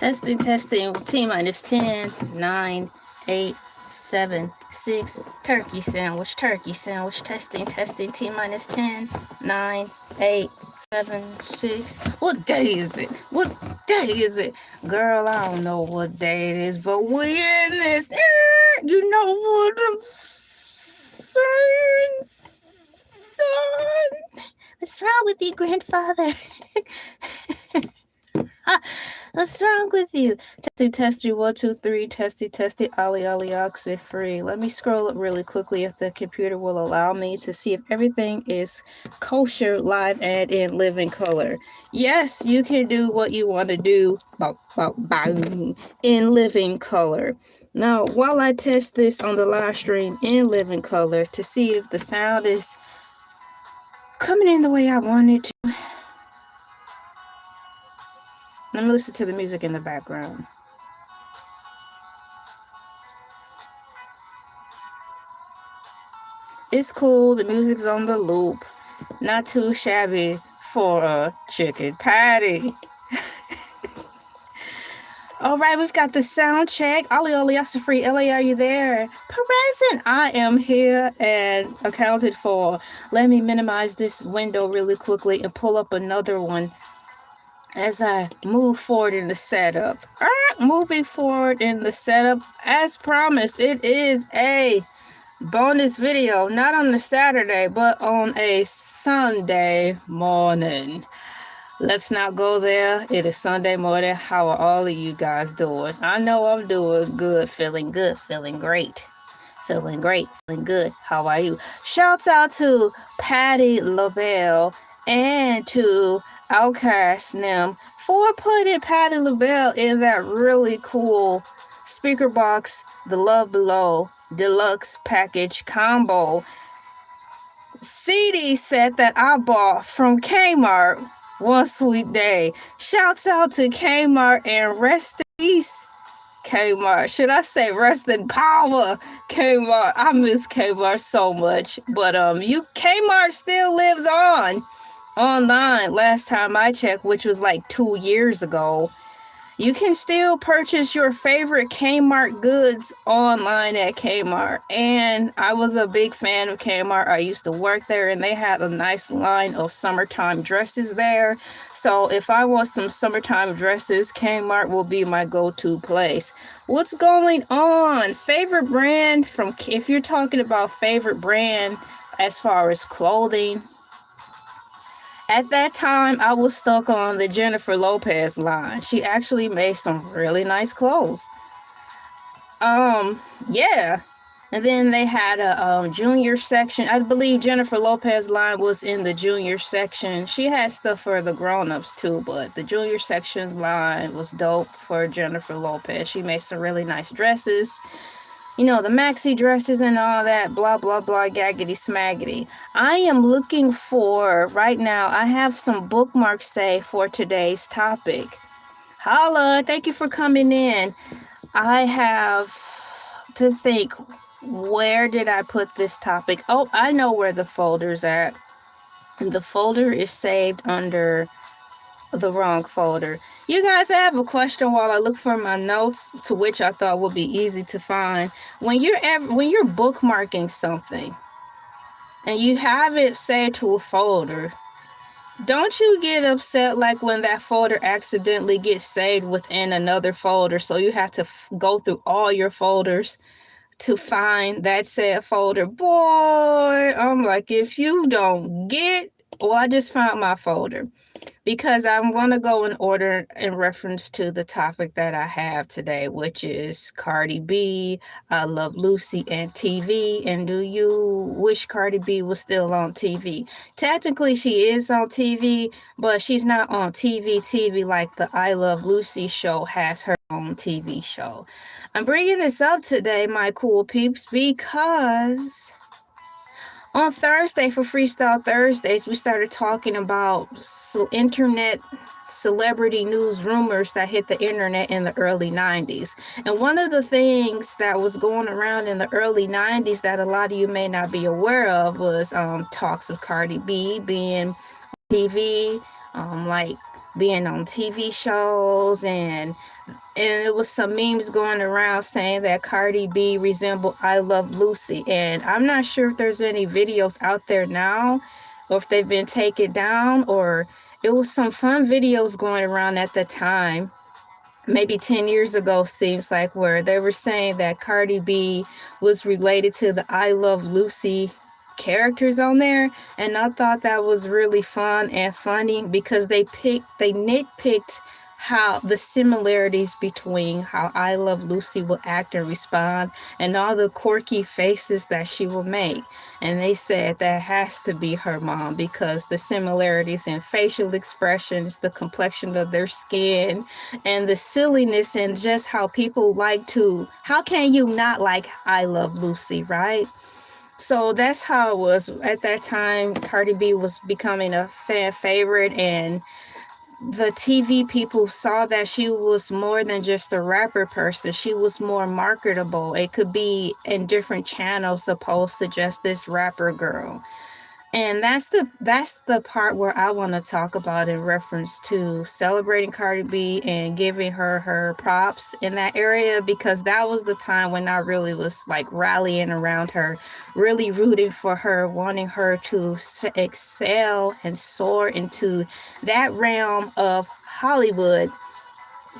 Testing, testing. T minus 10, 9, 8, 7, 6. Turkey sandwich, turkey sandwich. Testing, testing. T minus 10, 9, 8, 7, 6. What day is it? What day is it? Girl, I don't know what day it is, but we in this. You know what I'm saying, son? What's wrong with you, grandfather? What's wrong with you? Testy, testy, 1, 2, 3, testy, testy, ollie, ollie, oxen free. Let me scroll up really quickly if the computer will allow me to see if everything is kosher, live, and in living color. Yes, you can do what you want to do in living color. Now, while I test this on the live stream in living color to see if the sound is coming in the way I want it to, let me listen to the music in the background. It's cool. The music's on the loop. Not too shabby for a chicken patty. All right, we've got the sound check. Ollie, Ollie, free. Elay, are you there? Present. I am here and accounted for. Let me minimize this window really quickly and pull up another one as I move forward in the setup. All right, moving forward in the setup. As promised, it is a bonus video, not on a Saturday, but on a Sunday morning. Let's not go there. It is Sunday morning. How are all of you guys doing? I know I'm doing good, feeling great. Feeling great, feeling good. How are you? Shouts out to Patti LaBelle and to Outcast Nim for putting Patti LaBelle in that really cool speaker box, the Love Below deluxe package combo CD set that I bought from Kmart one sweet day. Shouts out to Kmart and rest in peace Kmart. Should I say rest in power Kmart? I miss Kmart so much. But Kmart still lives on online. Last time I checked, which was like 2 years ago. You can still purchase your favorite Kmart goods online at Kmart. And I was a big fan of Kmart. I used to work there and they had a nice line of summertime dresses there. So if I want some summertime dresses, Kmart will be my go-to place. What's going on? Favorite brand from, if you're talking about favorite brand as far as clothing, at that time, I was stuck on the Jennifer Lopez line. She actually made some really nice clothes. Yeah. And then they had a junior section. I believe Jennifer Lopez line was in the junior section. She had stuff for the grown-ups too, but the junior section line was dope for Jennifer Lopez. She made some really nice dresses. You know, the maxi dresses and all that, blah, blah, blah, gaggity smaggity. I am looking for, right now, I have some bookmarks saved for today's topic. Holla, thank you for coming in. I have to think, where did I put this topic? Oh, I know where the folder's at. And the folder is saved under the wrong folder. You guys, I have a question while I look for my notes, to which I thought would be easy to find. When you're bookmarking something and you have it saved to a folder, don't you get upset like when that folder accidentally gets saved within another folder, so you have to go through all your folders to find that said folder? Boy, I'm like, if you don't get, well, I just found my folder. Because I'm going to go in order in reference to the topic that I have today, which is Cardi B, I Love Lucy, and TV. And do you wish Cardi B was still on TV? Technically, she is on TV, but she's not on TV like the I Love Lucy show has her own TV show. I'm bringing this up today, my cool peeps, because on Thursday, for Freestyle Thursdays, we started talking about internet celebrity news rumors that hit the internet in the early 90s. And one of the things that was going around in the early 90s that a lot of you may not be aware of was talks of Cardi B being on TV, like being on TV shows, and and it was some memes going around saying that Cardi B resembled I Love Lucy. And I'm not sure if there's any videos out there now, or if they've been taken down, or it was some fun videos going around at the time, maybe 10 years ago, seems like, where they were saying that Cardi B was related to the I Love Lucy characters on there. And I thought that was really fun and funny, because they nitpicked how the similarities between how I Love Lucy will act and respond, and all the quirky faces that she will make. And they said that has to be her mom, because the similarities in facial expressions, the complexion of their skin, and the silliness, and just how people like to, how can you not like I Love Lucy, right? So that's how it was at that time. Cardi B was becoming a fan favorite, and the TV people saw that she was more than just a rapper person. She was more marketable. It could be in different channels opposed to just this rapper girl. And that's the part where I want to talk about in reference to celebrating Cardi B and giving her props in that area, because that was the time when I really was like rallying around her, really rooting for her, wanting her to excel and soar into that realm of Hollywood,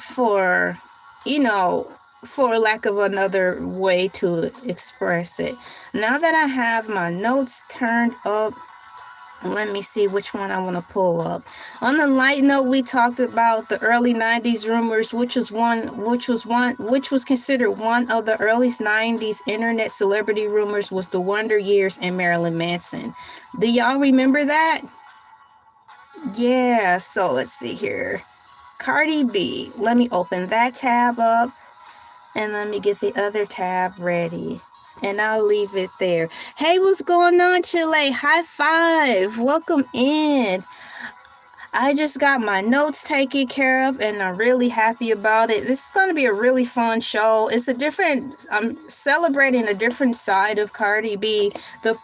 for, you know, for lack of another way to express it. Now that I have my notes turned up, let me see which one I want to pull up. On the light note, we talked about the early 90s rumors, which was considered one of the earliest 90s internet celebrity rumors, was the Wonder Years and Marilyn Manson. Do y'all remember that? Yeah, so let's see here. Cardi B. Let me open that tab up, and let me get the other tab ready, and I'll leave it there. Hey, what's going on, Chile? High five. Welcome in. I just got my notes taken care of, and I'm really happy about it. This is going to be a really fun show. I'm celebrating a different side of Cardi B. The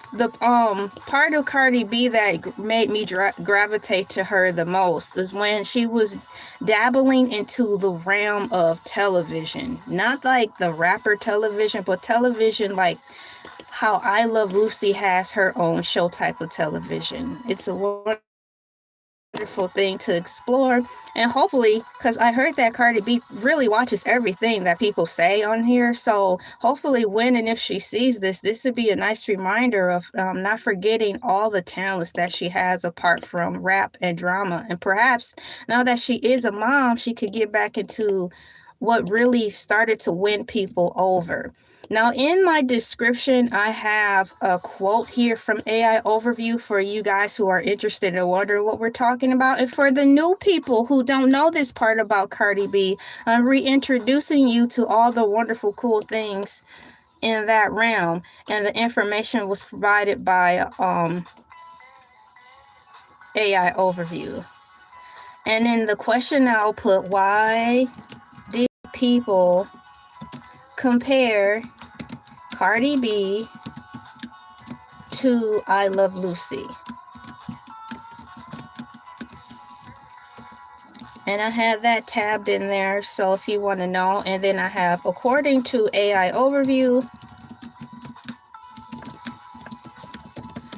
part of Cardi B that made me gravitate to her the most is when she was dabbling into the realm of television. Not like the rapper television, but television like how I Love Lucy has her own show type of television. It's a wonderful thing to explore, and hopefully, because I heard that Cardi B really watches everything that people say on here, so hopefully when and if she sees this would be a nice reminder of not forgetting all the talents that she has apart from rap and drama. And perhaps now that she is a mom, she could get back into what really started to win people over. Now, in my description, I have a quote here from AI Overview for you guys who are interested and wondering what we're talking about. And for the new people who don't know this part about Cardi B, I'm reintroducing you to all the wonderful, cool things in that realm. And the information was provided by AI Overview. And in the question, I'll put, why did people compare Cardi B to I Love Lucy? And I have that tabbed in there, so if you want to know. And then I have, according to AI Overview,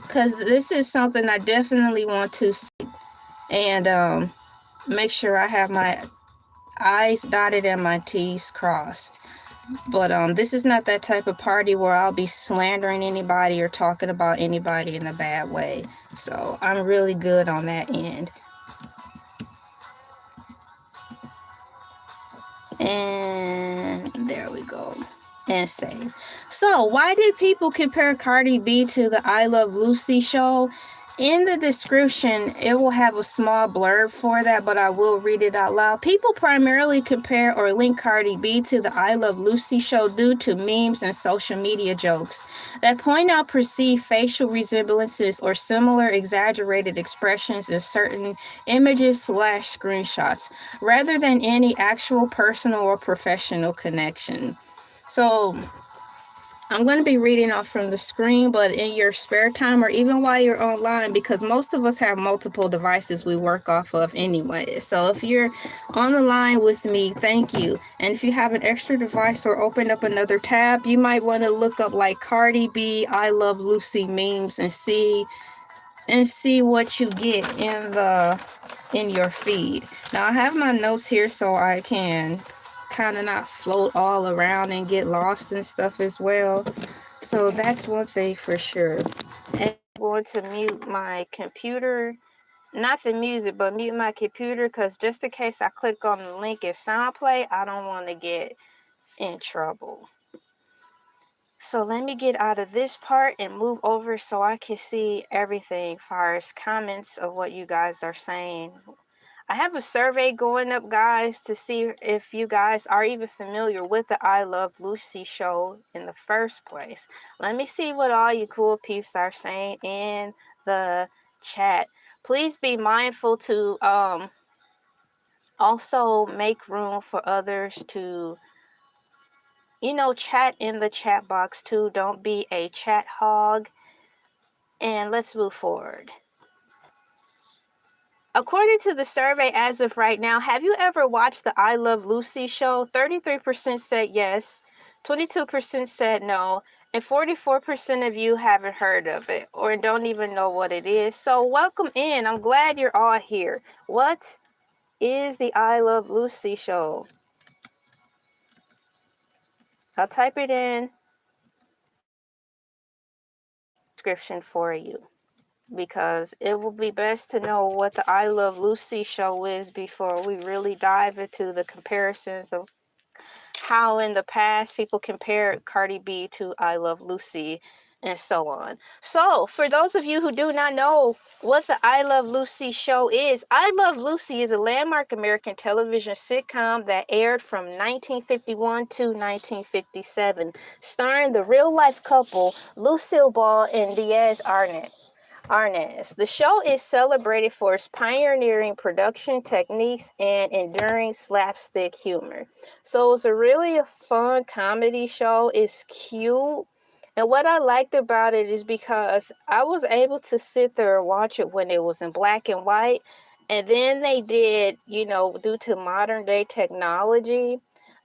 because this is something I definitely want to see and make sure I have my I's dotted and my T's crossed. But this is not that type of party where I'll be slandering anybody or talking about anybody in a bad way. So I'm really good on that end. And there we go. And save. So why did people compare Cardi B to the I Love Lucy show? In the description, it will have a small blurb for that, but I will read it out loud. People primarily compare or link Cardi B to the I Love Lucy show due to memes and social media jokes that point out perceived facial resemblances or similar exaggerated expressions in certain images/screenshots, rather than any actual personal or professional connection. So I'm going to be reading off from the screen, but in your spare time or even while you're online, because most of us have multiple devices we work off of anyway. So if you're on the line with me, thank you. And if you have an extra device or open up another tab, you might want to look up like Cardi B, I Love Lucy memes and see what you get in your feed. Now I have my notes here so I can kind of not float all around and get lost and stuff as well. So that's one thing for sure. And I'm going to mute my computer, not the music, but mute my computer, because just in case I click on the link and sound play, I don't want to get in trouble. So let me get out of this part and move over so I can see everything as far as comments of what you guys are saying. I have a survey going up, guys, to see if you guys are even familiar with the I Love Lucy show in the first place. Let me see what all you cool peeps are saying in the chat. Please be mindful to also make room for others to, chat in the chat box too. Don't be a chat hog. And let's move forward. According to the survey as of right now, have you ever watched the I Love Lucy show? 33% said yes, 22% said no, and 44% of you haven't heard of it or don't even know what it is. So welcome in. I'm glad you're all here. What is the I Love Lucy show? I'll type it in description for you, because it will be best to know what the I Love Lucy show is before we really dive into the comparisons of how in the past people compared Cardi B to I Love Lucy and so on. So, for those of you who do not know what the I Love Lucy show is, I Love Lucy is a landmark American television sitcom that aired from 1951 to 1957, starring the real-life couple Lucille Ball and Diaz Arnaz. The show is celebrated for its pioneering production techniques and enduring slapstick humor. So it's a really fun comedy show. It's cute. And what I liked about it is because I was able to sit there and watch it when it was in black and white. And then they did, due to modern day technology,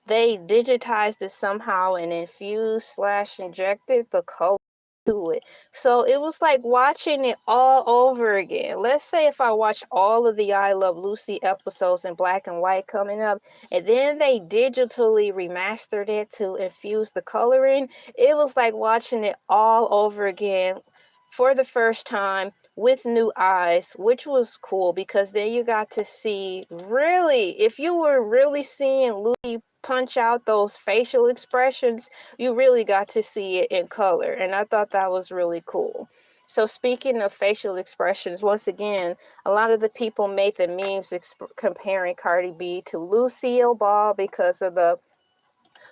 they digitized it somehow and infused/injected the color to it. So it was like watching it all over again. Let's say if I watched all of the I Love Lucy episodes in black and white coming up, and then they digitally remastered it to infuse the coloring, it was like watching it all over again for the first time with new eyes, which was cool, because then you got to see, really, if you were really seeing Lucy punch out those facial expressions, you really got to see it in color. And I thought that was really cool. So speaking of facial expressions, once again, a lot of the people made the memes comparing Cardi B to Lucille Ball because of the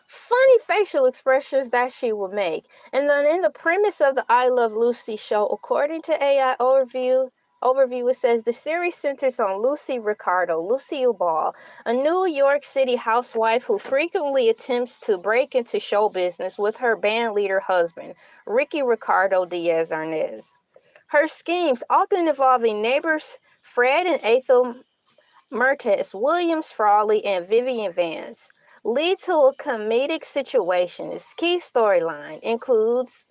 funny facial expressions that she would make. And then in the premise of the I Love Lucy show, according to AI overview, it says the series centers on Lucy Ricardo, Lucille Ball, a New York City housewife who frequently attempts to break into show business with her bandleader husband, Ricky Ricardo Diaz Arnaz. Her schemes, often involving neighbors Fred and Ethel Mertes, Williams Frawley, and Vivian Vance, lead to a comedic situation. Its key storyline includes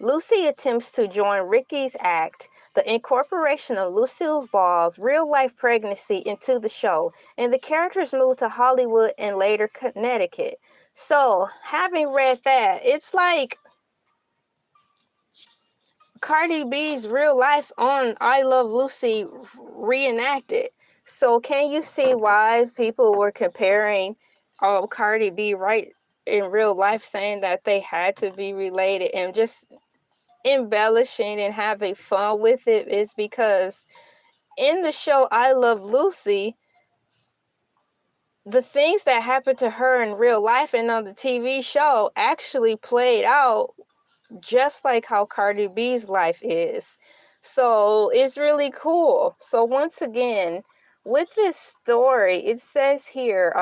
Lucy attempts to join Ricky's act, the incorporation of Lucille Ball's real-life pregnancy into the show, and the characters move to Hollywood and later Connecticut. So, having read that, it's like Cardi B's real life on I Love Lucy reenacted. So can you see why people were comparing Cardi B right in real life, saying that they had to be related, and just embellishing and having fun with it? Is because in the show I Love Lucy, the things that happened to her in real life and on the TV show actually played out just like how Cardi B's life is. So it's really cool. So once again, with this story, it says here,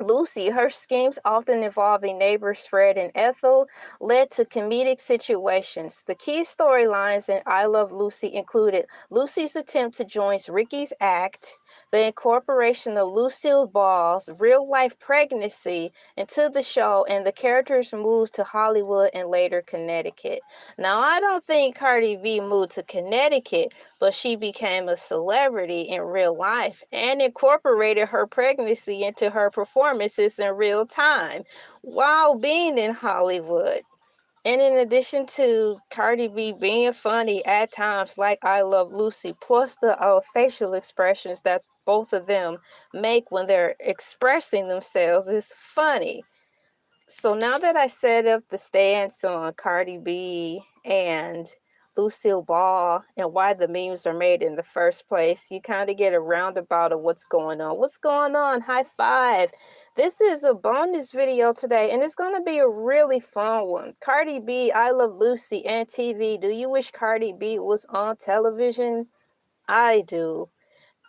Lucy, her schemes, often involving neighbors Fred and Ethel, led to comedic situations. The key storylines in I Love Lucy included Lucy's attempt to join Ricky's act, the incorporation of Lucille Ball's real-life pregnancy into the show, and the character's moves to Hollywood and later Connecticut. Now, I don't think Cardi B moved to Connecticut, but she became a celebrity in real life and incorporated her pregnancy into her performances in real time while being in Hollywood. And in addition to Cardi B being funny at times, like I Love Lucy, plus the facial expressions that both of them make when they're expressing themselves is funny. So now that I set up the stance on Cardi B and Lucille Ball and why the memes are made in the first place, you kind of get a roundabout of what's going on. What's going on? High five. This is a bonus video today, and it's going to be a really fun one. Cardi B, I Love Lucy, and TV. Do you wish Cardi B was on television? I do.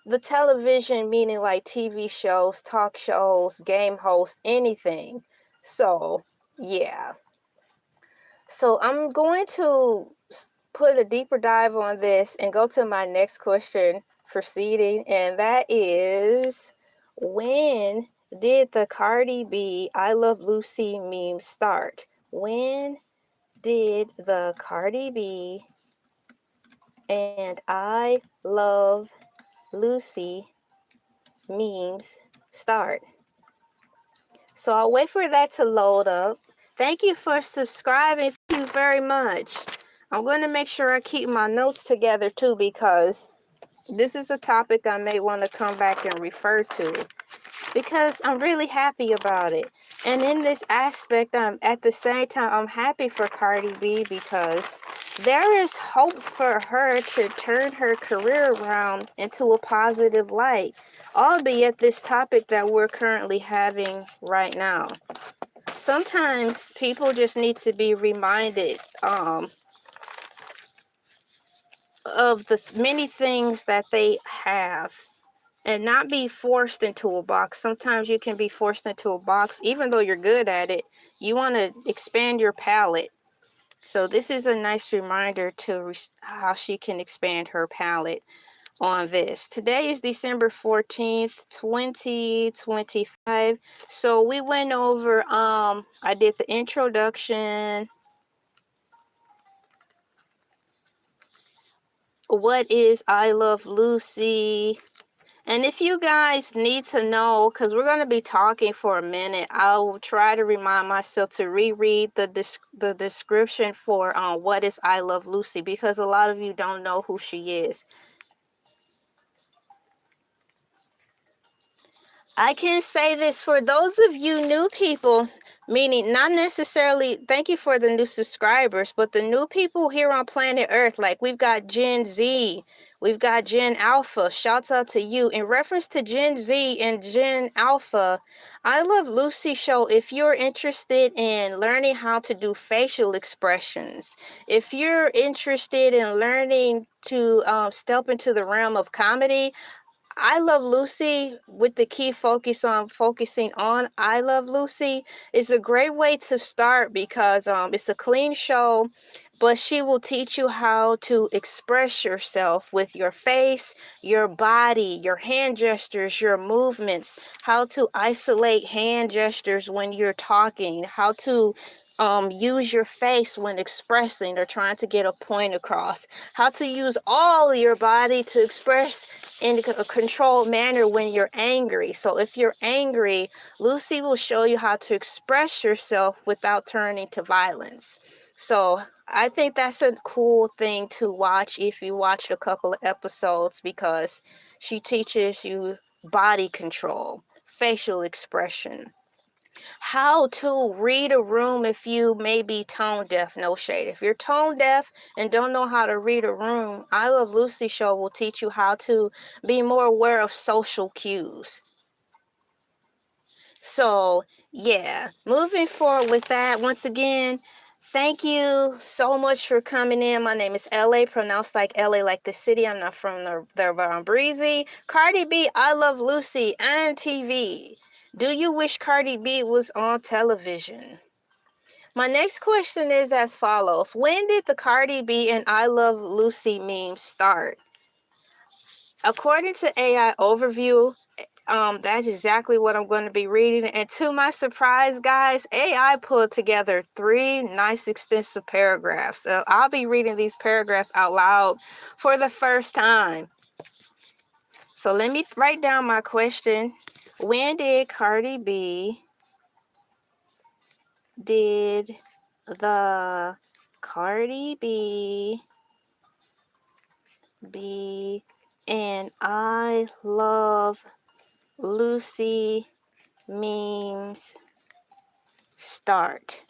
The television meaning like TV shows, talk shows, game hosts, anything. So, yeah. So I'm going to put a deeper dive on this and go to my next question proceeding, and that is, when did the Cardi B I Love Lucy meme start? When did the Cardi B and I Love Lucy memes start? So I'll wait for that to load up. Thank you for subscribing. Thank you very much. I'm going to make sure I keep my notes together too, because this is a topic I may want to come back and refer to, because I'm really happy about it. And in this aspect, at the same time, I'm happy for Cardi B because there is hope for her to turn her career around into a positive light, albeit this topic that we're currently having right now. Sometimes people just need to be reminded of the many things that they have and not be forced into a box. Sometimes you can be forced into a box, even though you're good at it. You want to expand your palette. So this is a nice reminder to how she can expand her palette on this. Today is December 14th, 2025. So we went over, I did the introduction. What is I Love Lucy? And if you guys need to know, because we're going to be talking for a minute, I'll try to remind myself to reread the description for what is I Love Lucy, because a lot of you don't know who she is. I can say this for those of you new people, meaning not necessarily, thank you for the new subscribers, but the new people here on planet Earth, like we've got Gen Z, we've got Gen Alpha, shouts out to you. In reference to Gen Z and Gen Alpha, I Love Lucy show, if you're interested in learning how to do facial expressions, if you're interested in learning to step into the realm of comedy, I Love Lucy, with the key focusing on I Love Lucy, is a great way to start, because it's a clean show, but she will teach you how to express yourself with your face, your body, your hand gestures, your movements, how to isolate hand gestures when you're talking, how to use your face when expressing or trying to get a point across, how to use all your body to express in a controlled manner when you're angry. So if you're angry, Lucy will show you how to express yourself without turning to violence. So I think that's a cool thing to watch if you watch a couple of episodes, because she teaches you body control, facial expression, how to read a room if you may be tone deaf. No shade. If you're tone deaf and don't know how to read a room, I Love Lucy show will teach you how to be more aware of social cues. So yeah, moving forward with that, once again, thank you so much for coming in. My name is LA, pronounced like LA, like the city. I'm not from the but I'm breezy. Cardi B, I Love Lucy, and TV. Do you wish Cardi B was on television? My next question is as follows. When did the Cardi B and I Love Lucy meme start? According to AI Overview, that's exactly what I'm going to be reading. And to my surprise, guys, AI pulled together 3 nice extensive paragraphs. So I'll be reading these paragraphs out loud for the first time. So let me write down my question. When did the Cardi B and I Love Lucy memes start?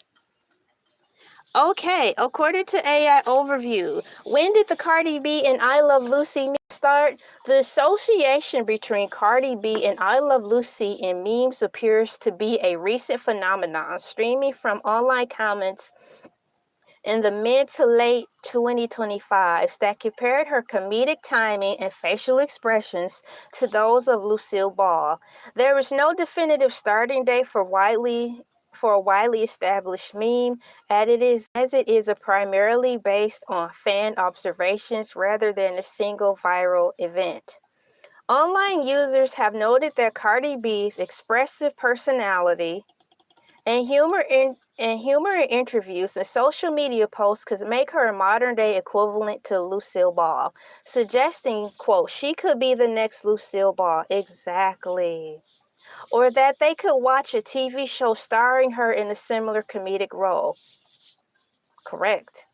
Okay, according to AI Overview, when did the Cardi B and I Love Lucy meme start? The association between Cardi B and I Love Lucy in memes appears to be a recent phenomenon, streaming from online comments in the mid to late 2025s that compared her comedic timing and facial expressions to those of Lucille Ball. There is no definitive starting date for a widely established meme, as it is primarily based on fan observations rather than a single viral event. Online users have noted that Cardi B's expressive personality and humor in interviews and social media posts could make her a modern-day equivalent to Lucille Ball, suggesting, quote, she could be the next Lucille Ball. Exactly. Or that they could watch a TV show starring her in a similar comedic role. Correct.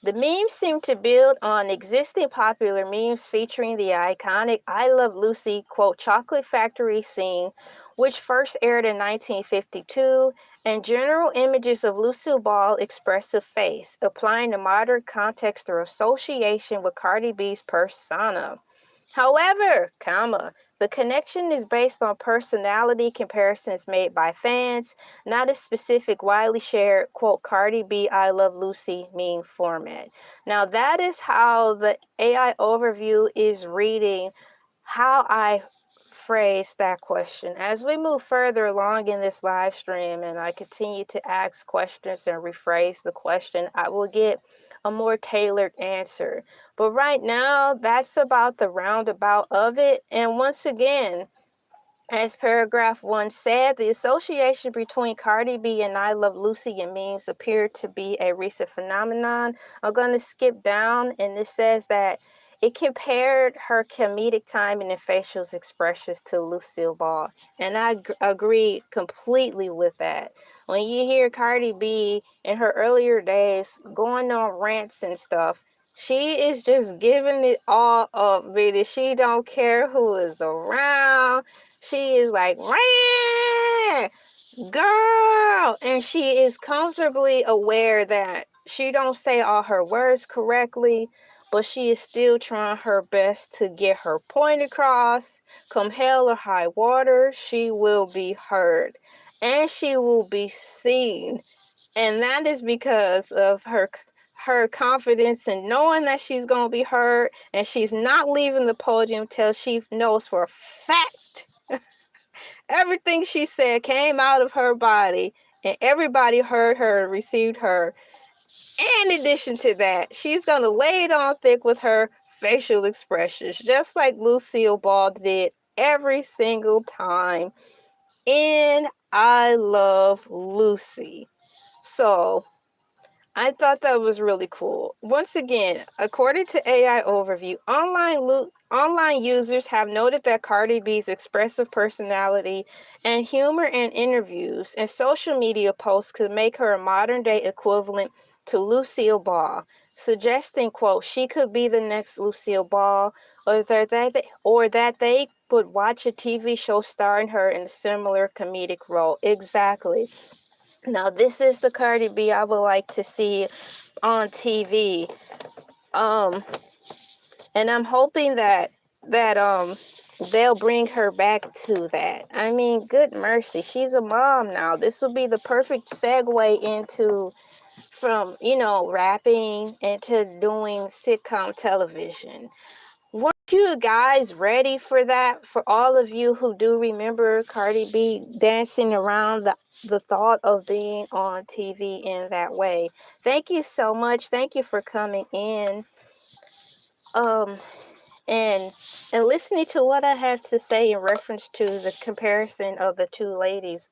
The memes seem to build on existing popular memes featuring the iconic I Love Lucy, quote, chocolate factory scene, which first aired in 1952, and general images of Lucille Ball's expressive face, applying the modern context or association with Cardi B's persona. However, the connection is based on personality comparisons made by fans, not a specific widely shared, quote, Cardi B, I Love Lucy meme format. Now, that is how the AI Overview is reading how I phrase that question. As we move further along in this live stream and I continue to ask questions and rephrase the question, I will get a more tailored answer. But right now, that's about the roundabout of it. And once again, as paragraph 1 said, the association between Cardi B and I Love Lucy and memes appeared to be a recent phenomenon. I'm going to skip down, and it says that it compared her comedic timing and facial expressions to Lucille Ball. And I agree completely with that. When you hear Cardi B in her earlier days going on rants and stuff, she is just giving it all up, really. She don't care who is around. She is like, "Rah! Girl," and she is comfortably aware that she don't say all her words correctly, but she is still trying her best to get her point across. Come hell or high water, she will be heard and she will be seen. And that is because of her confidence in knowing that she's going to be heard, and she's not leaving the podium till she knows for a fact everything she said came out of her body and everybody heard her and received her. In addition to that, she's going to lay it on thick with her facial expressions, just like Lucille Ball did every single time in I Love Lucy. So I thought that was really cool. Once again, according to AI Overview, online users have noted that Cardi B's expressive personality and humor in interviews and social media posts could make her a modern-day equivalent to Lucille Ball, suggesting, quote, she could be the next Lucille Ball, or that they would watch a TV show starring her in a similar comedic role. Exactly. Now, this is the Cardi B I would like to see on TV. And I'm hoping that they'll bring her back to that. I mean, good mercy. She's a mom now. This will be the perfect segue into from, rapping into doing sitcom television. You guys ready for that? For all of you who do remember Cardi B dancing around the thought of being on TV in that way. Thank you so much. Thank you for coming in. And listening to what I have to say in reference to the comparison of the two ladies.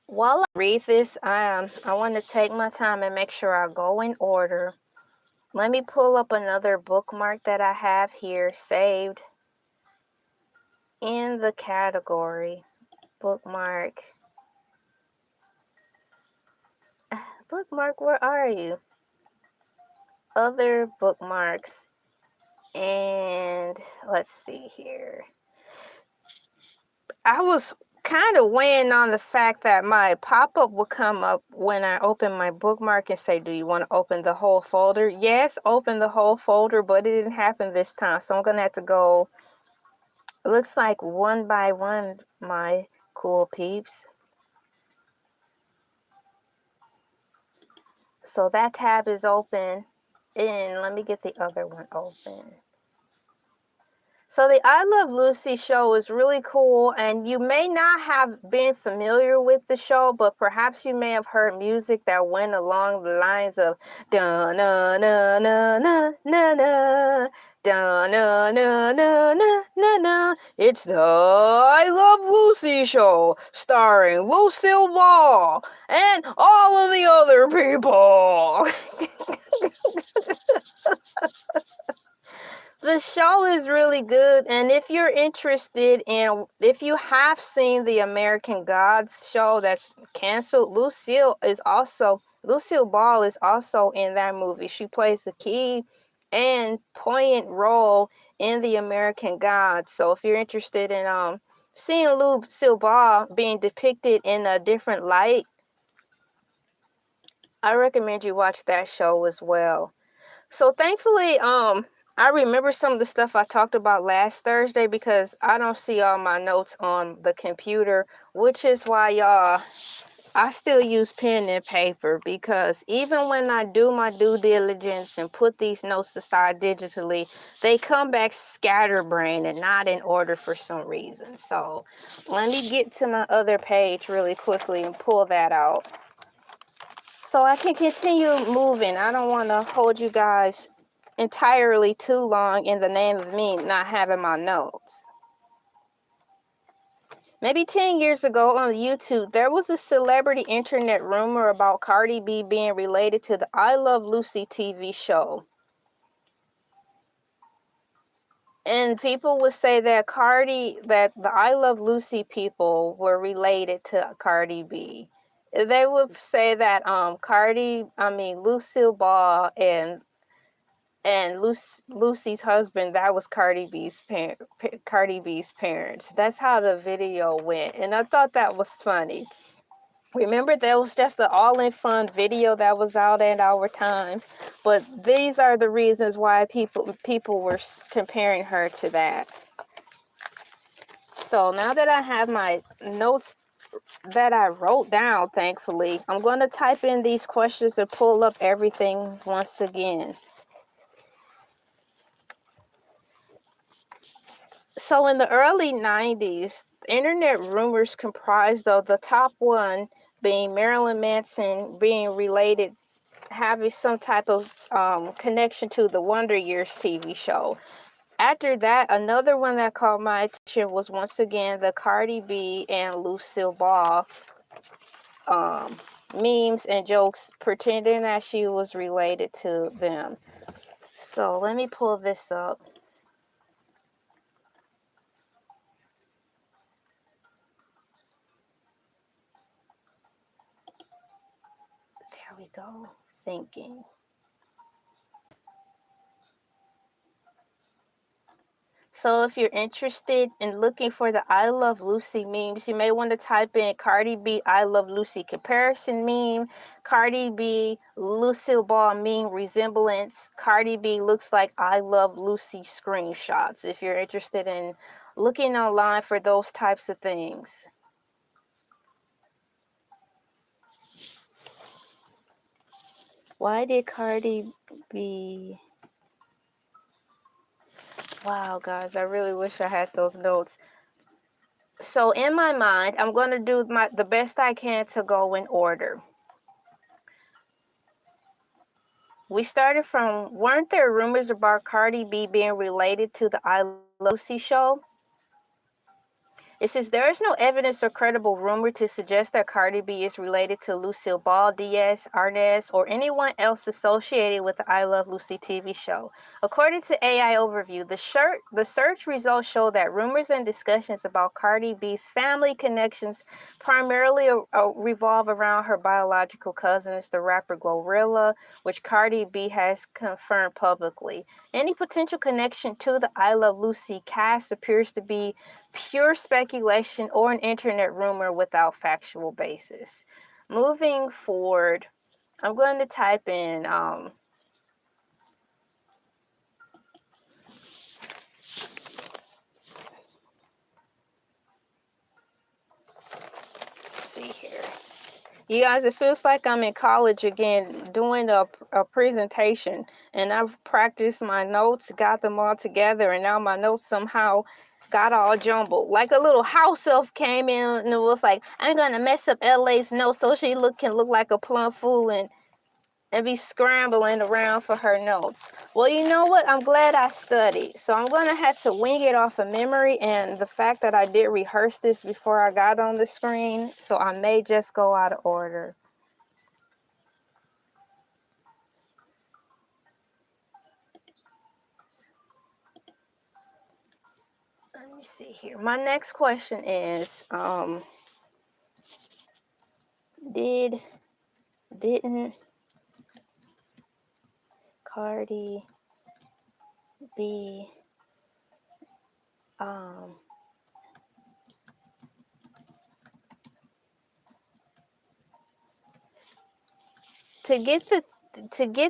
While I read this, I want to take my time and make sure I go in order. Let me pull up another bookmark that I have here saved in the category. Bookmark. Bookmark, where are you? Other bookmarks. And let's see here. I was kind of weighing on the fact that my pop-up would come up when I open my bookmark and say, do you want to open the whole folder? Yes, open the whole folder, but it didn't happen this time. So I'm going to have to go, it looks like one by one, my cool peeps. So that tab is open, and let me get the other one open. So the I Love Lucy show is really cool, and you may not have been familiar with the show, but perhaps you may have heard music that went along the lines of da na na na na na na da na na na na na na. It's the I Love Lucy show, starring Lucille Ball and all of the other people. The show is really good, and if you're interested in, if you have seen the American Gods show that's canceled, Lucille Ball is also in that movie. She plays a key and poignant role in the American Gods. So if you're interested in seeing Lucille Ball being depicted in a different light, I recommend you watch that show as well. So thankfully, I remember some of the stuff I talked about last Thursday because I don't see all my notes on the computer, which is why, y'all, I still use pen and paper, because even when I do my due diligence and put these notes aside digitally, they come back scatterbrained and not in order for some reason. So let me get to my other page really quickly and pull that out so I can continue moving. I don't want to hold you guys entirely too long in the name of me not having my notes. Maybe 10 years ago on YouTube, there was a celebrity internet rumor about Cardi B being related to the I Love Lucy TV show. And people would say that that the I Love Lucy people were related to Cardi B. They would say that Lucille Ball and Lucy's husband, that was Cardi B's parents. That's how the video went, and I thought that was funny. Remember, that was just the all-in-fun video that was out at our time, but these are the reasons why people were comparing her to that. So now that I have my notes that I wrote down, thankfully, I'm going to type in these questions and pull up everything once again. So in the early 90s, internet rumors comprised of the top one being Marilyn Manson being related, having some type of connection to the Wonder Years TV show. After that, another one that caught my attention was once again the Cardi B and Lucille Ball memes and jokes pretending that she was related to them. So let me pull this up. There we go. Thinking. So if you're interested in looking for the I Love Lucy memes, you may want to type in Cardi B I Love Lucy comparison meme, Cardi B Lucille Ball meme resemblance, Cardi B looks like I Love Lucy screenshots, if you're interested in looking online for those types of things. Why did Cardi B Wow, guys, I really wish I had those notes. So in my mind, I'm going to do the best I can to go in order. We started from, weren't there rumors about Cardi B being related to the I Love Lucy show? It says there is no evidence or credible rumor to suggest that Cardi B is related to Lucille Ball, Diaz, Arnaz, or anyone else associated with the I Love Lucy TV show. According to AI Overview, the search results show that rumors and discussions about Cardi B's family connections primarily revolve around her biological cousins, the rapper Glorilla, which Cardi B has confirmed publicly. Any potential connection to the I Love Lucy cast appears to be pure speculation or an internet rumor without factual basis. Moving forward, I'm going to type in let's see here. You guys, it feels like I'm in college again doing a presentation, and I've practiced my notes, got them all together, and now my notes somehow got all jumbled. Like a little house elf came in and it was like, I'm gonna mess up LA's notes so she can look like a plum fool and be scrambling around for her notes. Well, you know what? I'm glad I studied. So I'm going to have to wing it off of memory, and the fact that I did rehearse this before I got on the screen, so I may just go out of order. Let me see here. My next question is, didn't Cardi B to get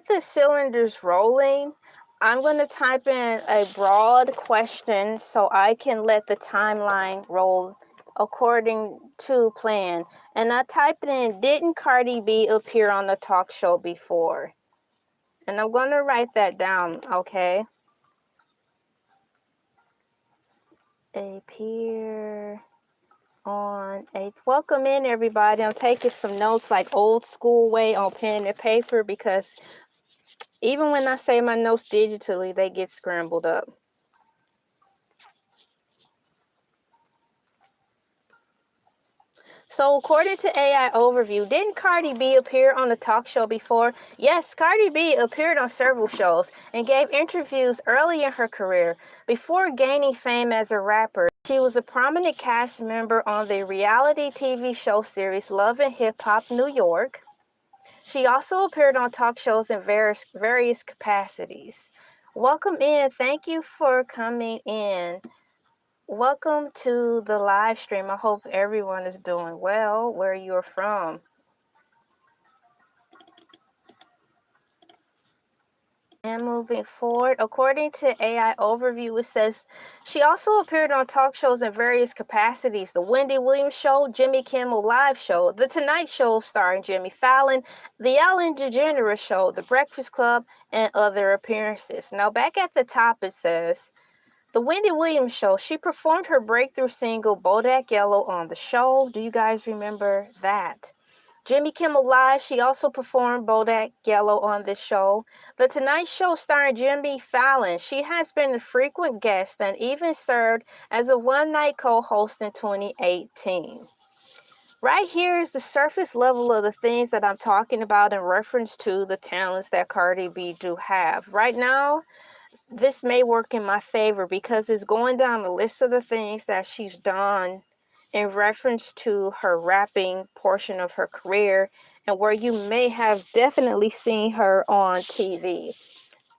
the cylinders rolling, I'm going to type in a broad question so I can let the timeline roll according to plan. And I typed in, didn't Cardi B appear on the talk show before? And I'm going to write that down, okay? Appear on a, welcome in everybody. I'm taking some notes like old school way on pen and paper, because even when I say my notes digitally, they get scrambled up. So according to AI Overview, didn't Cardi B appear on the talk show before? Yes, Cardi B appeared on several shows and gave interviews early in her career. Before gaining fame as a rapper, she was a prominent cast member on the reality TV show series Love and Hip Hop New York. She also appeared on talk shows in various capacities. Welcome in. Thank you for coming in. Welcome to the live stream. I hope everyone is doing well where you're from. And moving forward, according to AI Overview, it says she also appeared on talk shows in various capacities: The Wendy Williams Show, Jimmy Kimmel Live Show, The Tonight Show starring Jimmy Fallon, The Ellen DeGeneres Show, The Breakfast Club, and other appearances. Now, back at the top, it says, The Wendy Williams Show, she performed her breakthrough single Bodak Yellow on the show. Do you guys remember that? Jimmy Kimmel Live, she also performed Bodak Yellow on this show. The Tonight Show starring Jimmy Fallon, she has been a frequent guest and even served as a one-night co-host in 2018. Right here is the surface level of the things that I'm talking about in reference to the talents that Cardi B do have. Right now, this may work in my favor because it's going down the list of the things that she's done in reference to her rapping portion of her career, and where you may have definitely seen her on TV.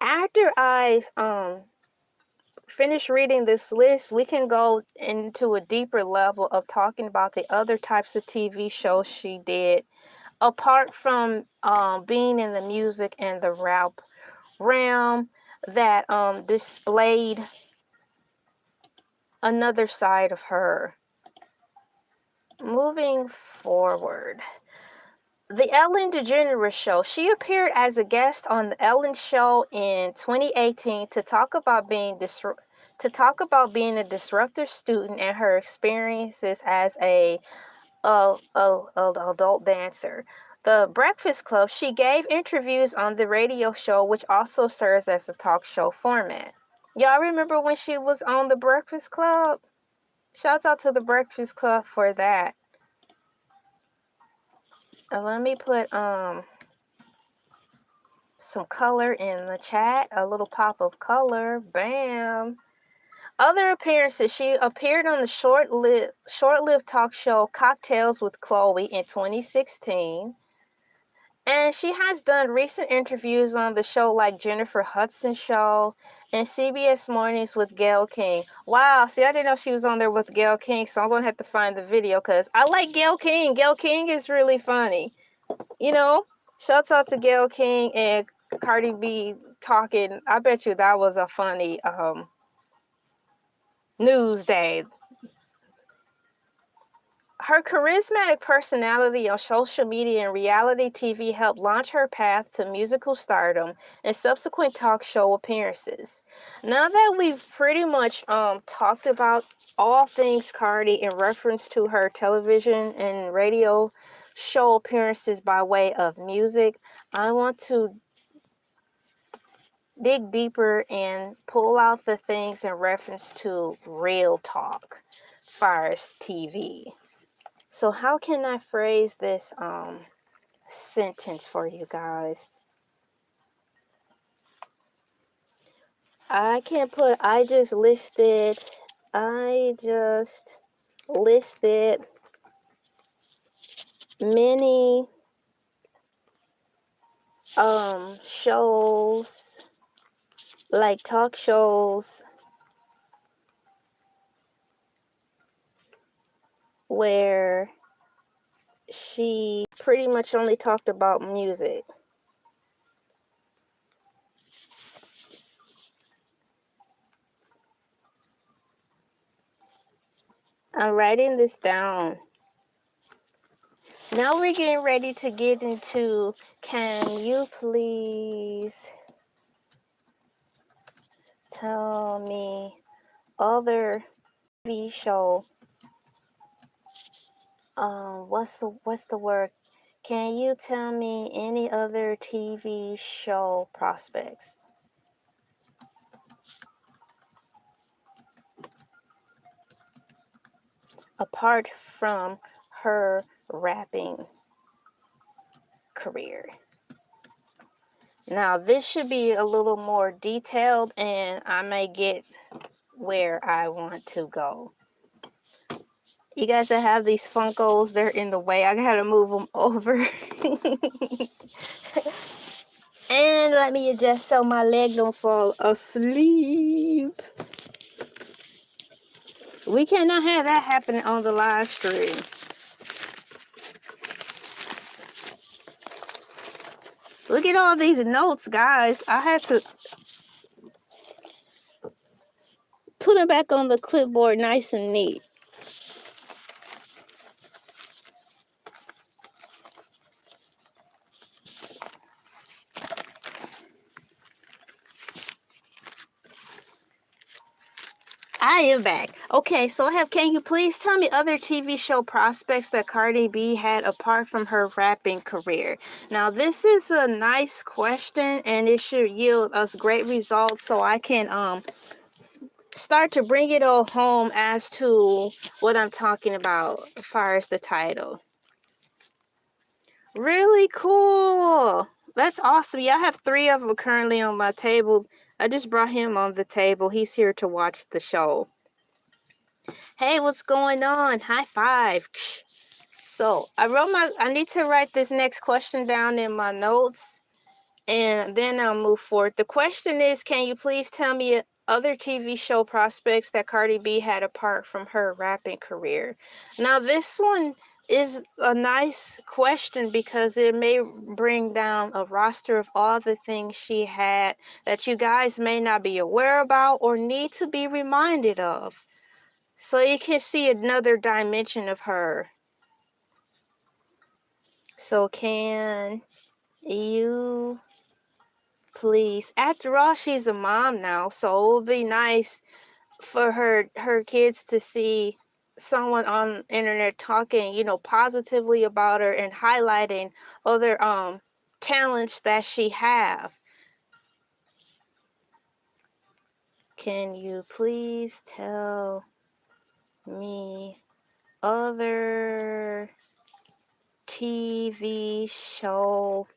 After I finish reading this list, we can go into a deeper level of talking about the other types of TV shows she did, apart from being in the music and the rap realm, that displayed another side of her. Moving forward, The Ellen DeGeneres Show. She appeared as a guest on the Ellen Show in 2018 to talk about being a disruptive student and her experiences as a adult dancer. The Breakfast Club. She gave interviews on the radio show, which also serves as a talk show format. Y'all remember when she was on the Breakfast Club? Shouts out to the Breakfast Club for that. Let me put some color in the chat, a little pop of color. Bam. Other appearances. She appeared on the short-lived talk show Cocktails with Chloe in 2016. And she has done recent interviews on the show like Jennifer Hudson Show and CBS Mornings with Gayle King. Wow, see, I didn't know she was on there with Gayle King, so I'm going to have to find the video because I like Gayle King. Gayle King is really funny. You know, shouts out to Gayle King and Cardi B talking. I bet you that was a funny news day. Her charismatic personality on social media and reality TV helped launch her path to musical stardom and subsequent talk show appearances. Now that we've pretty much talked about all things Cardi in reference to her television and radio show appearances by way of music, I want to dig deeper and pull out the things in reference to real talk, fires TV. So how can I phrase this sentence for you guys? I just listed many shows, like talk shows, where she pretty much only talked about music. I'm writing this down. Now we're getting ready to get into, can you please tell me other TV show, what's the word? Can you tell me any other TV show prospects apart from her rapping career? Now this should be a little more detailed and I may get where I want to go. You guys that have these Funkos, they're in the way. I gotta move them over. And let me adjust so my leg don't fall asleep. We cannot have that happening on the live stream. Look at all these notes, guys. I had to put them back on the clipboard nice and neat. I am back. Okay, so can you please tell me other TV show prospects that Cardi B had apart from her rapping career? Now, this is a nice question and it should yield us great results so I can start to bring it all home as to what I'm talking about as far as the title. Really cool. That's awesome. Yeah, I have 3 of them currently on my table. I just brought him on the table. He's here to watch the show. Hey, what's going on? High five. So I need to write this next question down in my notes and then I'll move forward. The question is, can you please tell me other TV show prospects that Cardi B had apart from her rapping career? Now, this one is a nice question because it may bring down a roster of all the things she had that you guys may not be aware about or need to be reminded of. So you can see another dimension of her. So can you please, after all, she's a mom now, so it would be nice for her kids to see someone on internet talking, you know, positively about her and highlighting other talents that she have. Can you please tell me other TV show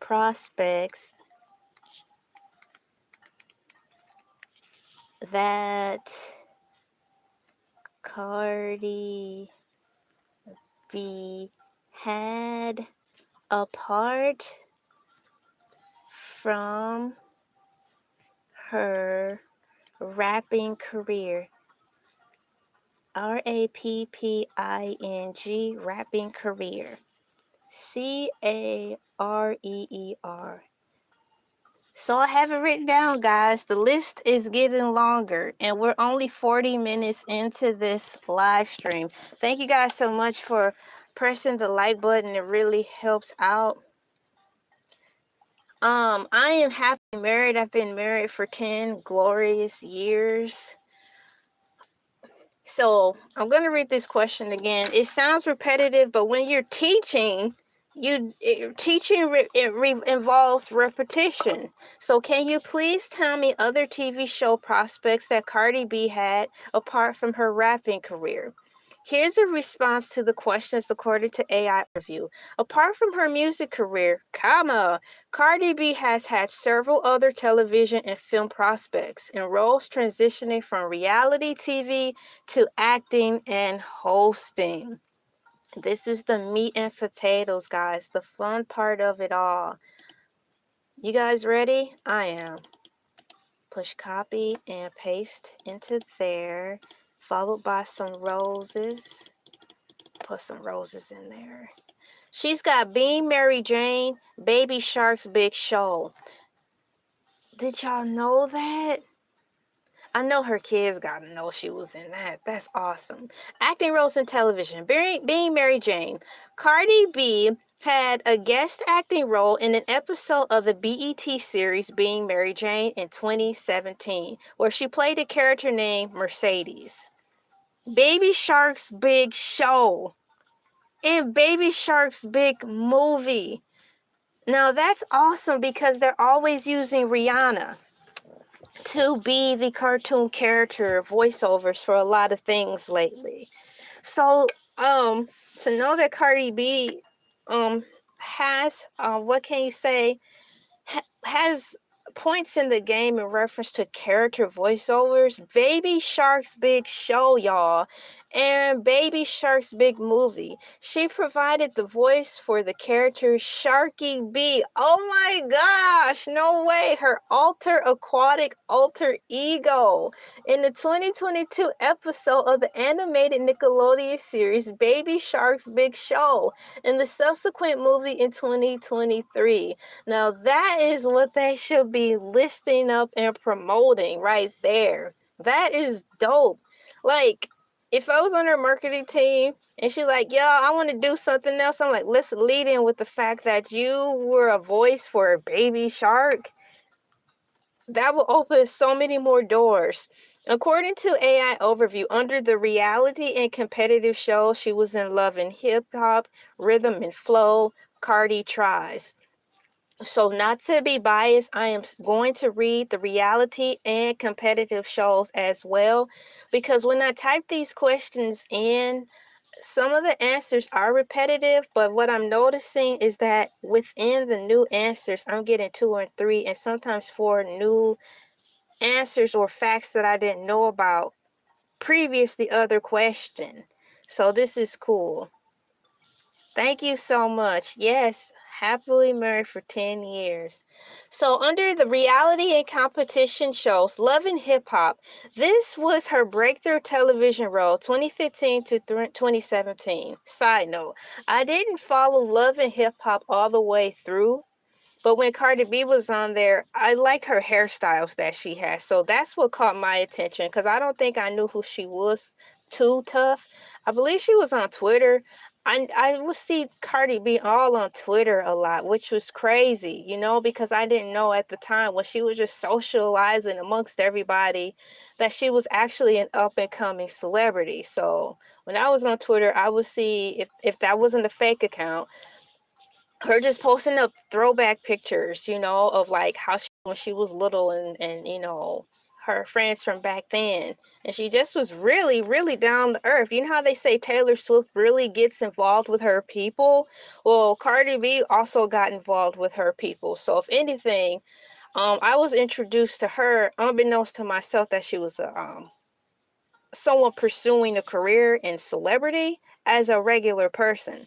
prospects that Cardi B had apart from her rapping career? Rapping, rapping career. Career. So I have it written down, guys. The list is getting longer, and we're only 40 minutes into this live stream. Thank you guys so much for pressing the like button. It really helps out. I am happily married. I've been married for 10 glorious years. So I'm going to read this question again. It sounds repetitive, but when you're teaching, involves repetition. So can you please tell me other TV show prospects that Cardi B had apart from her rapping career? Here's a response to the questions according to AI Review. Apart from her music career, Cardi B has had several other television and film prospects in roles transitioning from reality TV to acting and hosting. This is the meat and potatoes, guys, the fun part of it all. You guys ready? I am. Push copy and paste into there, followed by some roses. Put some roses in there. She's got Being Mary Jane, Baby Shark's Big Show. Did y'all know that? I know her kids gotta know she was in that. That's awesome. Acting roles in television. Being Mary Jane. Cardi B had a guest acting role in an episode of the BET series Being Mary Jane in 2017, where she played a character named Mercedes. Baby Shark's Big Show. And Baby Shark's Big Movie. Now that's awesome because they're always using Rihanna to be the cartoon character voiceovers for a lot of things lately. So to know that Cardi B has what can you say has points in the game in reference to character voiceovers. Baby Shark's Big Show, y'all, and Baby Shark's Big Movie. She provided the voice for the character Sharky B. Oh my gosh, no way. Her aquatic alter ego in the 2022 episode of the animated Nickelodeon series Baby Shark's Big Show and the subsequent movie in 2023. Now that is what they should be listing up and promoting right there. That is dope. Like, if I was on her marketing team and she's like, yo, I want to do something else, I'm like, let's lead in with the fact that you were a voice for a Baby Shark. That will open so many more doors. According to AI Overview, under the reality and competitive show, she was in Love and Hip Hop, Rhythm and Flow, Cardi Tries. So not to be biased, I am going to read the reality and competitive shows as well, because when I type these questions in, some of the answers are repetitive, but what I'm noticing is that within the new answers, I'm getting 2 or 3 and sometimes 4 new answers or facts that I didn't know about previous the other question. So this is cool. Thank you so much. Yes, happily married for 10 years. So under the reality and competition shows, Love and Hip Hop, this was her breakthrough television role, 2015 to 2017. Side note, I didn't follow Love and Hip Hop all the way through, but when Cardi B was on there, I liked her hairstyles that she has. So that's what caught my attention, because I don't think I knew who she was too tough. I believe she was on Twitter. I would see Cardi B all on Twitter a lot, which was crazy, you know, because I didn't know at the time when she was just socializing amongst everybody that she was actually an up and coming celebrity. So when I was on Twitter, I would see if that wasn't a fake account, her just posting up throwback pictures, you know, of like how she when she was little and you know, her friends from back then. And she just was really, really down to earth. You know how they say Taylor Swift really gets involved with her people? Well, Cardi B also got involved with her people. So if anything, I was introduced to her unbeknownst to myself that she was a someone pursuing a career in celebrity as a regular person.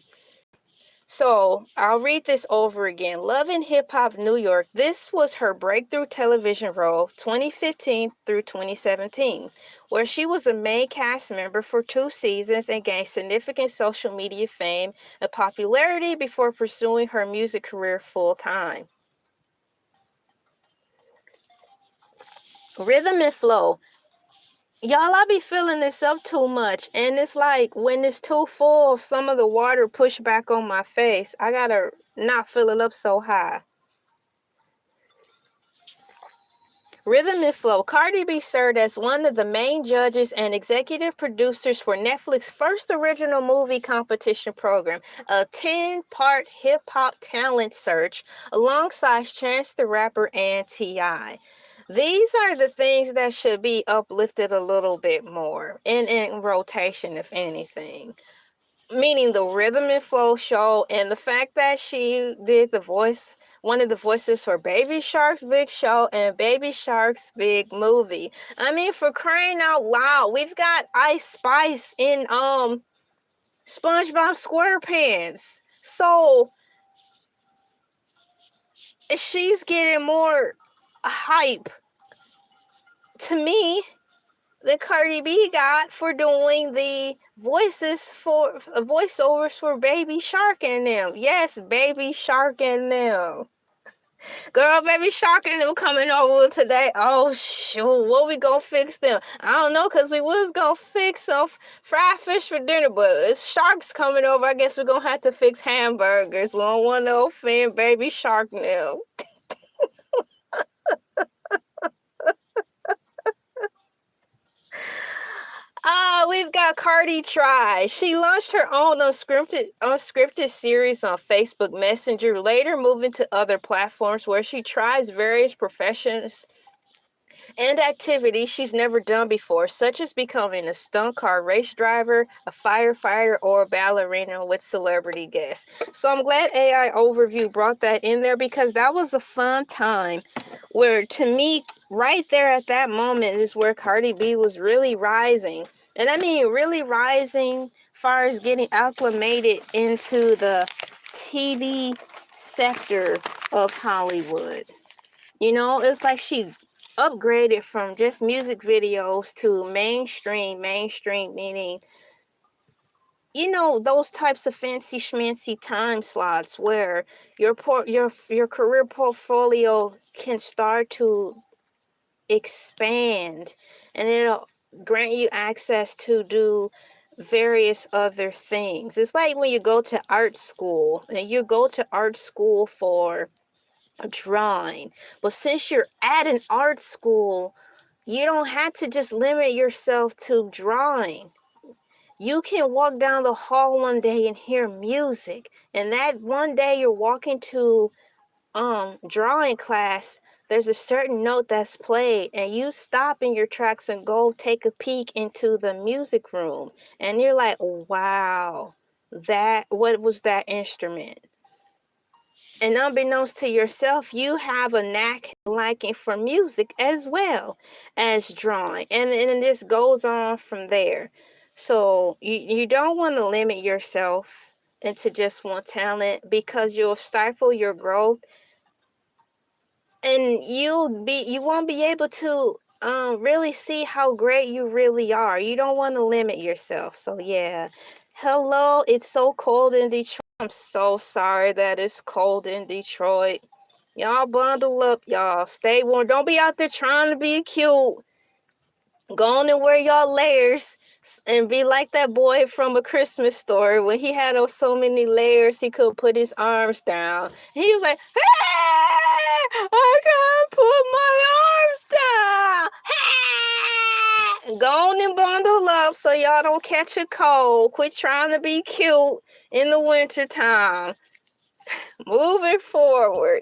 So I'll read this over again. Love and Hip Hop New York. This was her breakthrough television role, 2015 through 2017, where she was a main cast member for 2 seasons and gained significant social media fame and popularity before pursuing her music career full time. Rhythm and flow. Y'all, I be filling this up too much, and it's like when it's too full, some of the water push back on my face. I gotta not fill it up so high. Rhythm and Flow. Cardi B served as one of the main judges and executive producers for Netflix's first original movie competition program, a 10-part hip-hop talent search alongside Chance the Rapper and T.I. These are the things that should be uplifted a little bit more in rotation, if anything. Meaning the Rhythm and Flow show, and the fact that she did the voice, one of the voices for Baby Shark's big show and Baby Shark's big movie. I mean, for crying out loud, we've got Ice Spice in SpongeBob SquarePants. So she's getting more hype to me than Cardi B got for doing the voiceovers for Baby Shark and them. Yes, Baby Shark and them. Girl, Baby Shark and them coming over today. Oh shoot, what we gonna fix them? I don't know, cause we was gonna fix some fried fish for dinner, but it's sharks coming over. I guess we're gonna have to fix hamburgers. We don't want to offend Baby Shark now. We've got Cardi Try. She launched her own unscripted series on Facebook Messenger, later moving to other platforms where she tries various professions and activities she's never done before, such as becoming a stunt car race driver, a firefighter, or a ballerina with celebrity guests. So I'm glad AI Overview brought that in there, because that was a fun time where, to me, right there at that moment is where Cardi B was really rising. And I mean really rising as far as getting acclimated into the TV sector of Hollywood. You know, it's like she upgraded from just music videos to mainstream meaning, you know, those types of fancy schmancy time slots where your career portfolio can start to expand, and it'll grant you access to do various other things. It's like when you go to art school, and you go to art school for drawing, but since you're at an art school, you don't have to just limit yourself to drawing. You can walk down the hall one day and hear music, and that one day you're walking to drawing class, there's a certain note that's played, and you stop in your tracks and go take a peek into the music room, and you're like, wow, what was that instrument? And unbeknownst to yourself, you have a knack liking for music as well as drawing. And it just goes on from there. So you don't want to limit yourself into just one talent, because you'll stifle your growth, and you won't be able to really see how great you really are. You don't want to limit yourself. So yeah. Hello, it's so cold in Detroit. I'm so sorry that it's cold in Detroit. Y'all bundle up, y'all. Stay warm. Don't be out there trying to be cute. Go on and wear y'all layers and be like that boy from A Christmas Story when he had so many layers he could put his arms down. He was like, hey, I can't put my arms down. Hey! Go on and bundle up so y'all don't catch a cold. Quit trying to be cute in the wintertime. Moving forward.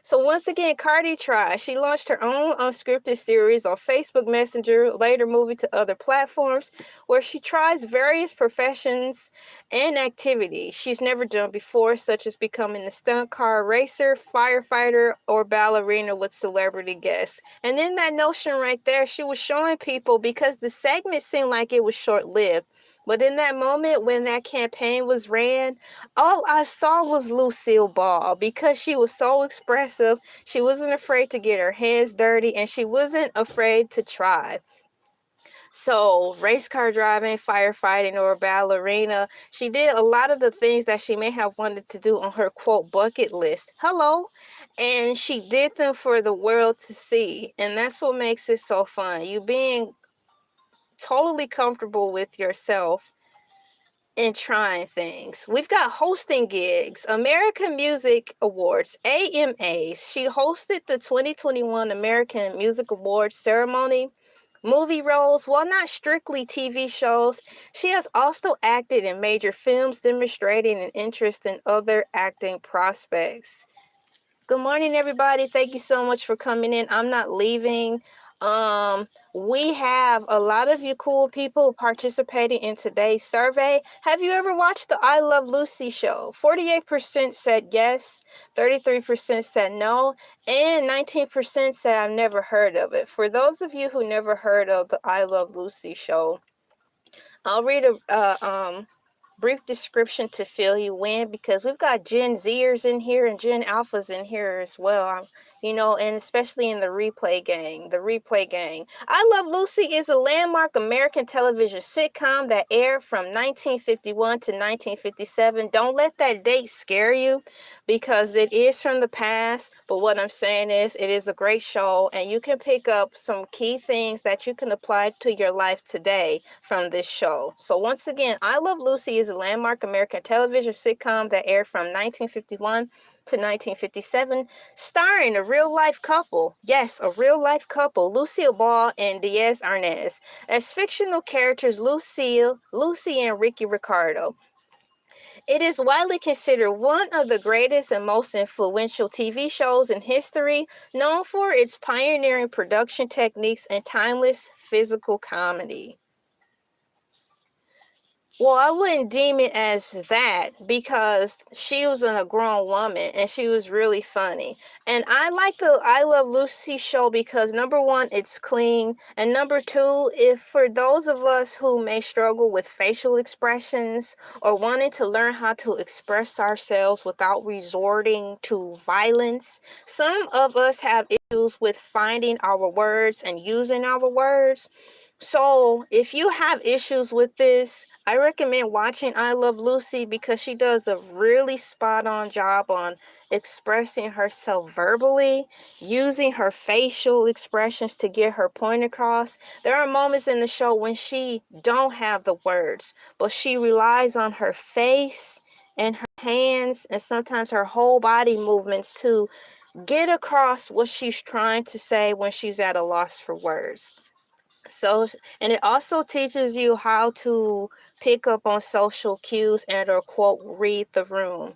So once again, Cardi tried. She launched her own unscripted series on Facebook Messenger, later moving to other platforms, where she tries various professions and activities she's never done before, such as becoming a stunt car racer, firefighter, or ballerina with celebrity guests. And in that notion right there, she was showing people, because the segment seemed like it was short-lived, but in that moment when that campaign was ran, all I saw was Lucille Ball, because she was so expressive. She wasn't afraid to get her hands dirty, and she wasn't afraid to try. So, race car driving, firefighting, or ballerina, she did a lot of the things that she may have wanted to do on her quote bucket list. Hello. And she did them for the world to see. And that's what makes it so fun. You being totally comfortable with yourself and trying things. We've got hosting gigs. American Music Awards, AMAs. She hosted the 2021 American Music Awards ceremony. Movie roles, while not strictly TV shows, she has also acted in major films, demonstrating an interest in other acting prospects. Good morning, everybody. Thank you so much for coming in. I'm not leaving. We have a lot of you cool people participating in today's survey. Have you ever watched the I Love Lucy show? 48% said yes, 33% said no, and 19% said I've never heard of it. For those of you who never heard of the I Love Lucy show, I'll read a brief description to fill you in, because we've got Gen Zers in here and Gen Alphas in here as well. And especially in the replay gang. I Love Lucy is a landmark American television sitcom that aired from 1951 to 1957. Don't let that date scare you, because it is from the past. But what I'm saying is, it is a great show, and you can pick up some key things that you can apply to your life today from this show. So once again, I Love Lucy is a landmark American television sitcom that aired from 1951 to 1957, starring a real-life couple. Yes, a real-life couple, Lucille Ball and Diaz Arnaz, as fictional characters Lucy and Ricky Ricardo. It is widely considered one of the greatest and most influential TV shows in history, known for its pioneering production techniques and timeless physical comedy. Well, I wouldn't deem it as that, because she was a grown woman and she was really funny. And I like the I Love Lucy show because, number one, it's clean. And number two, if for those of us who may struggle with facial expressions or wanting to learn how to express ourselves without resorting to violence, some of us have issues with finding our words and using our words. So if you have issues with this, I recommend watching I Love Lucy, because she does a really spot on job on expressing herself verbally, using her facial expressions to get her point across. There are moments in the show when she don't have the words, but she relies on her face and her hands and sometimes her whole body movements to get across what she's trying to say when she's at a loss for words. So, and it also teaches you how to pick up on social cues and, or quote, read the room.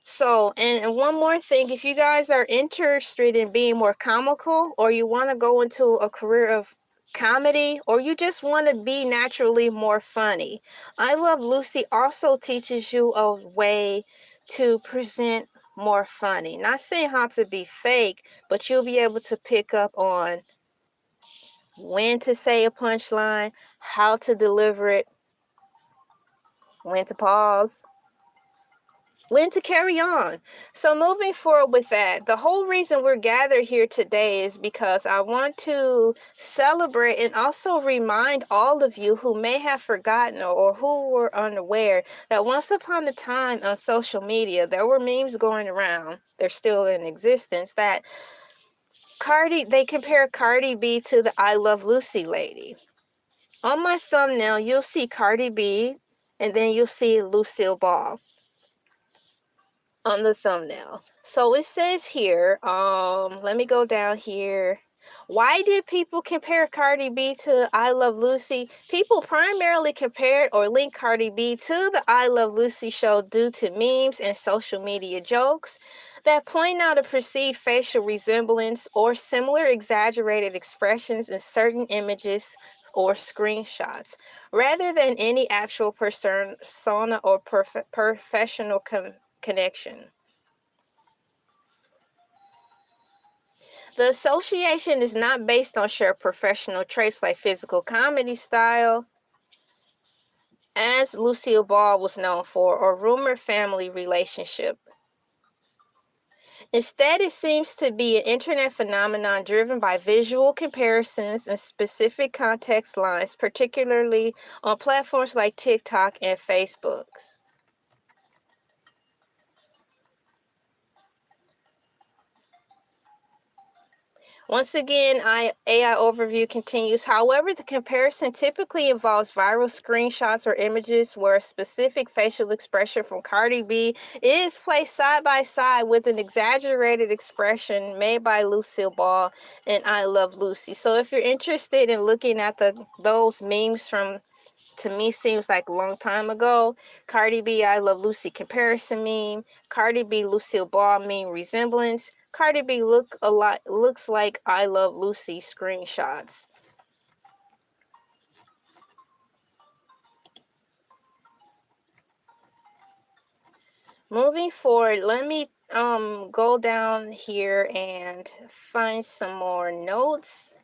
So, and one more thing, if you guys are interested in being more comical, or you want to go into a career of comedy, or you just want to be naturally more funny, I Love Lucy also teaches you a way to present more funny. Not saying how to be fake, but you'll be able to pick up on when to say a punchline, how to deliver it, when to pause, when to carry on. So moving forward with that, the whole reason we're gathered here today is because I want to celebrate and also remind all of you who may have forgotten or who were unaware that once upon a time on social media, there were memes going around, they're still in existence, that they compare Cardi B to the I Love Lucy lady. On my thumbnail, you'll see Cardi B, and then you'll see Lucille Ball on the thumbnail. So it says here, let me go down here. Why did people compare Cardi B to I Love Lucy? People primarily compared or linked Cardi B to the I Love Lucy show due to memes and social media jokes that point out a perceived facial resemblance or similar exaggerated expressions in certain images or screenshots, rather than any actual persona or professional connection. The association is not based on shared professional traits like physical comedy style, as Lucille Ball was known for, or rumored family relationship. Instead, it seems to be an internet phenomenon driven by visual comparisons and specific context lines, particularly on platforms like TikTok and Facebook. Once again, AI overview continues. However, the comparison typically involves viral screenshots or images where a specific facial expression from Cardi B is placed side by side with an exaggerated expression made by Lucille Ball and I Love Lucy. So if you're interested in looking at those memes from, to me, seems like a long time ago, Cardi B I Love Lucy comparison meme, Cardi B Lucille Ball meme resemblance, Cardi B looks like I Love Lucy screenshots. Moving forward, let me go down here and find some more notes.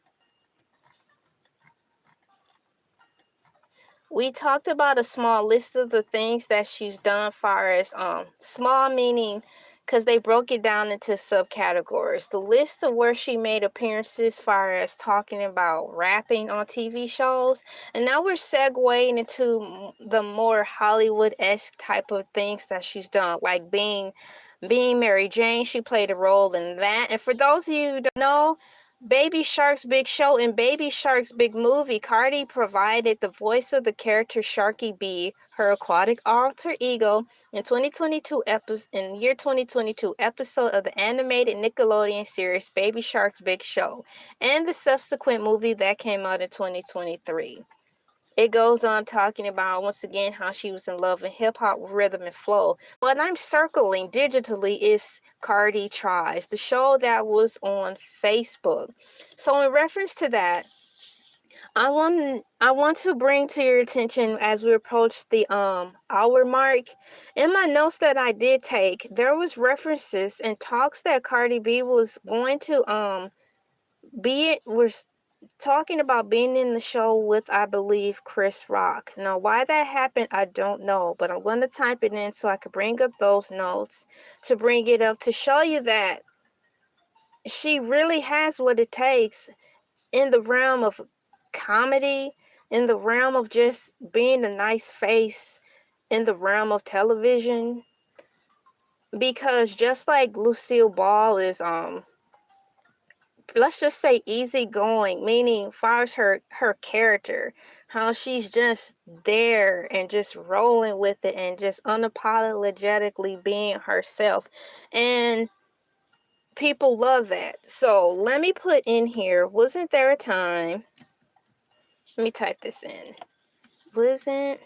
We talked about a small list of the things that she's done, far as small meaning because they broke it down into subcategories. The list of where she made appearances, far as talking about rapping on TV shows, and now we're segueing into the more Hollywood-esque type of things that she's done, like being Mary Jane. She played a role in that. And for those of you who don't know, Baby Shark's Big Show and Baby Shark's Big Movie, Cardi provided the voice of the character Sharky B, her aquatic alter ego, in 2022 year 2022 episode of the animated Nickelodeon series Baby Shark's Big Show, and the subsequent movie that came out in 2023. It goes on talking about, once again, how she was in love with hip-hop rhythm and flow. What I'm circling digitally is Cardi Tries, the show that was on Facebook. So in reference to that, I want to bring to your attention, as we approach the hour mark, in my notes that I did take, there was references and talks that Cardi B was going to was talking about being in the show with, I believe, Chris Rock. Now, why that happened, I don't know, but I'm going to type it in so I can bring up those notes, to bring it up, to show you that she really has what it takes in the realm of comedy, in the realm of just being a nice face, in the realm of television. Because just like Lucille Ball is let's just say easygoing, meaning far as her character, how she's just there and just rolling with it and just unapologetically being herself, and people love that. So let me put in here, wasn't there a time, let me type this in, wasn't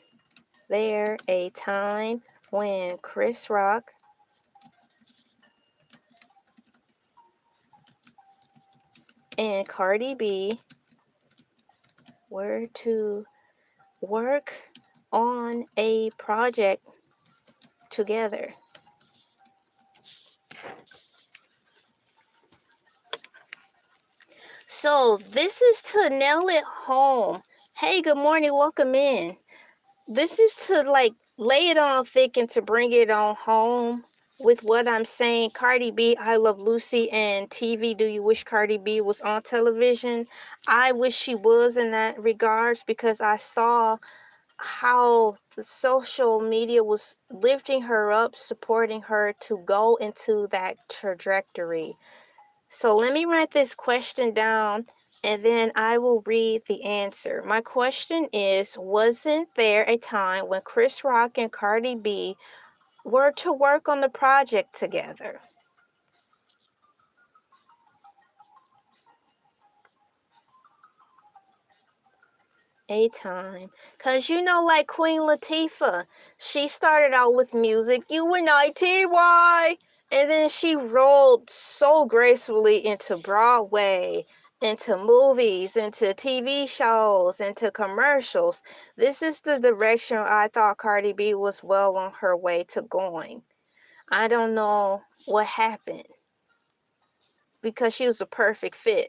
there a time when Chris Rock and Cardi B were to work on a project together? So this is to nail it home. Hey, good morning, welcome in. This is to like lay it on thick and to bring it on home with what I'm saying. Cardi B, I Love Lucy, and TV. Do you wish Cardi B was on television? I wish she was in that regards, because I saw how the social media was lifting her up, supporting her to go into that trajectory. So let me write this question down and then I will read the answer. My question is, wasn't there a time when Chris Rock and Cardi B were to work on the project together? A time. Because like Queen Latifah, she started out with music, UNITY, and then she rolled so gracefully into Broadway, into movies, into TV shows, into commercials. This is the direction I thought Cardi B was well on her way to going. I don't know what happened, because she was a perfect fit,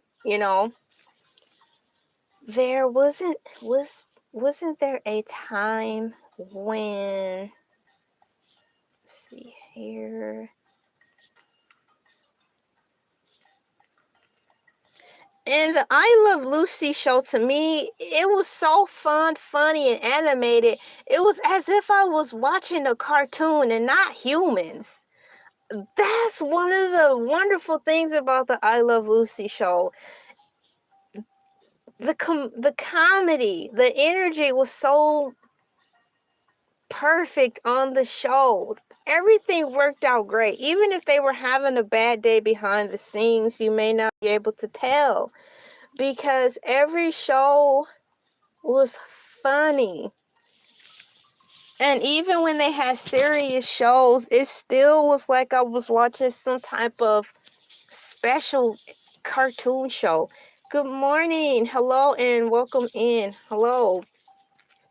There wasn't there a time when, let's see here. And the I Love Lucy show, to me, it was so fun, funny, and animated. It was as if I was watching a cartoon and not humans. That's one of the wonderful things about the I Love Lucy show. The comedy, the energy was so perfect on the show. Everything worked out great. Even if they were having a bad day behind the scenes, you may not be able to tell, because every show was funny. And even when they had serious shows, it still was like I was watching some type of special cartoon show. Good morning. Hello and welcome in. Hello.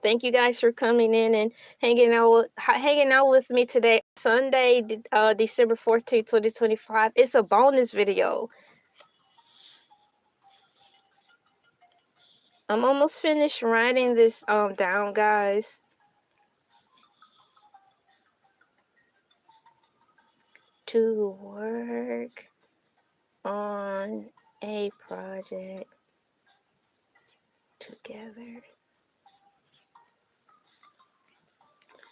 Thank you guys for coming in and hanging out with me today, Sunday, December 14th, 2025. It's a bonus video. I'm almost finished writing this down, guys. To work on a project together.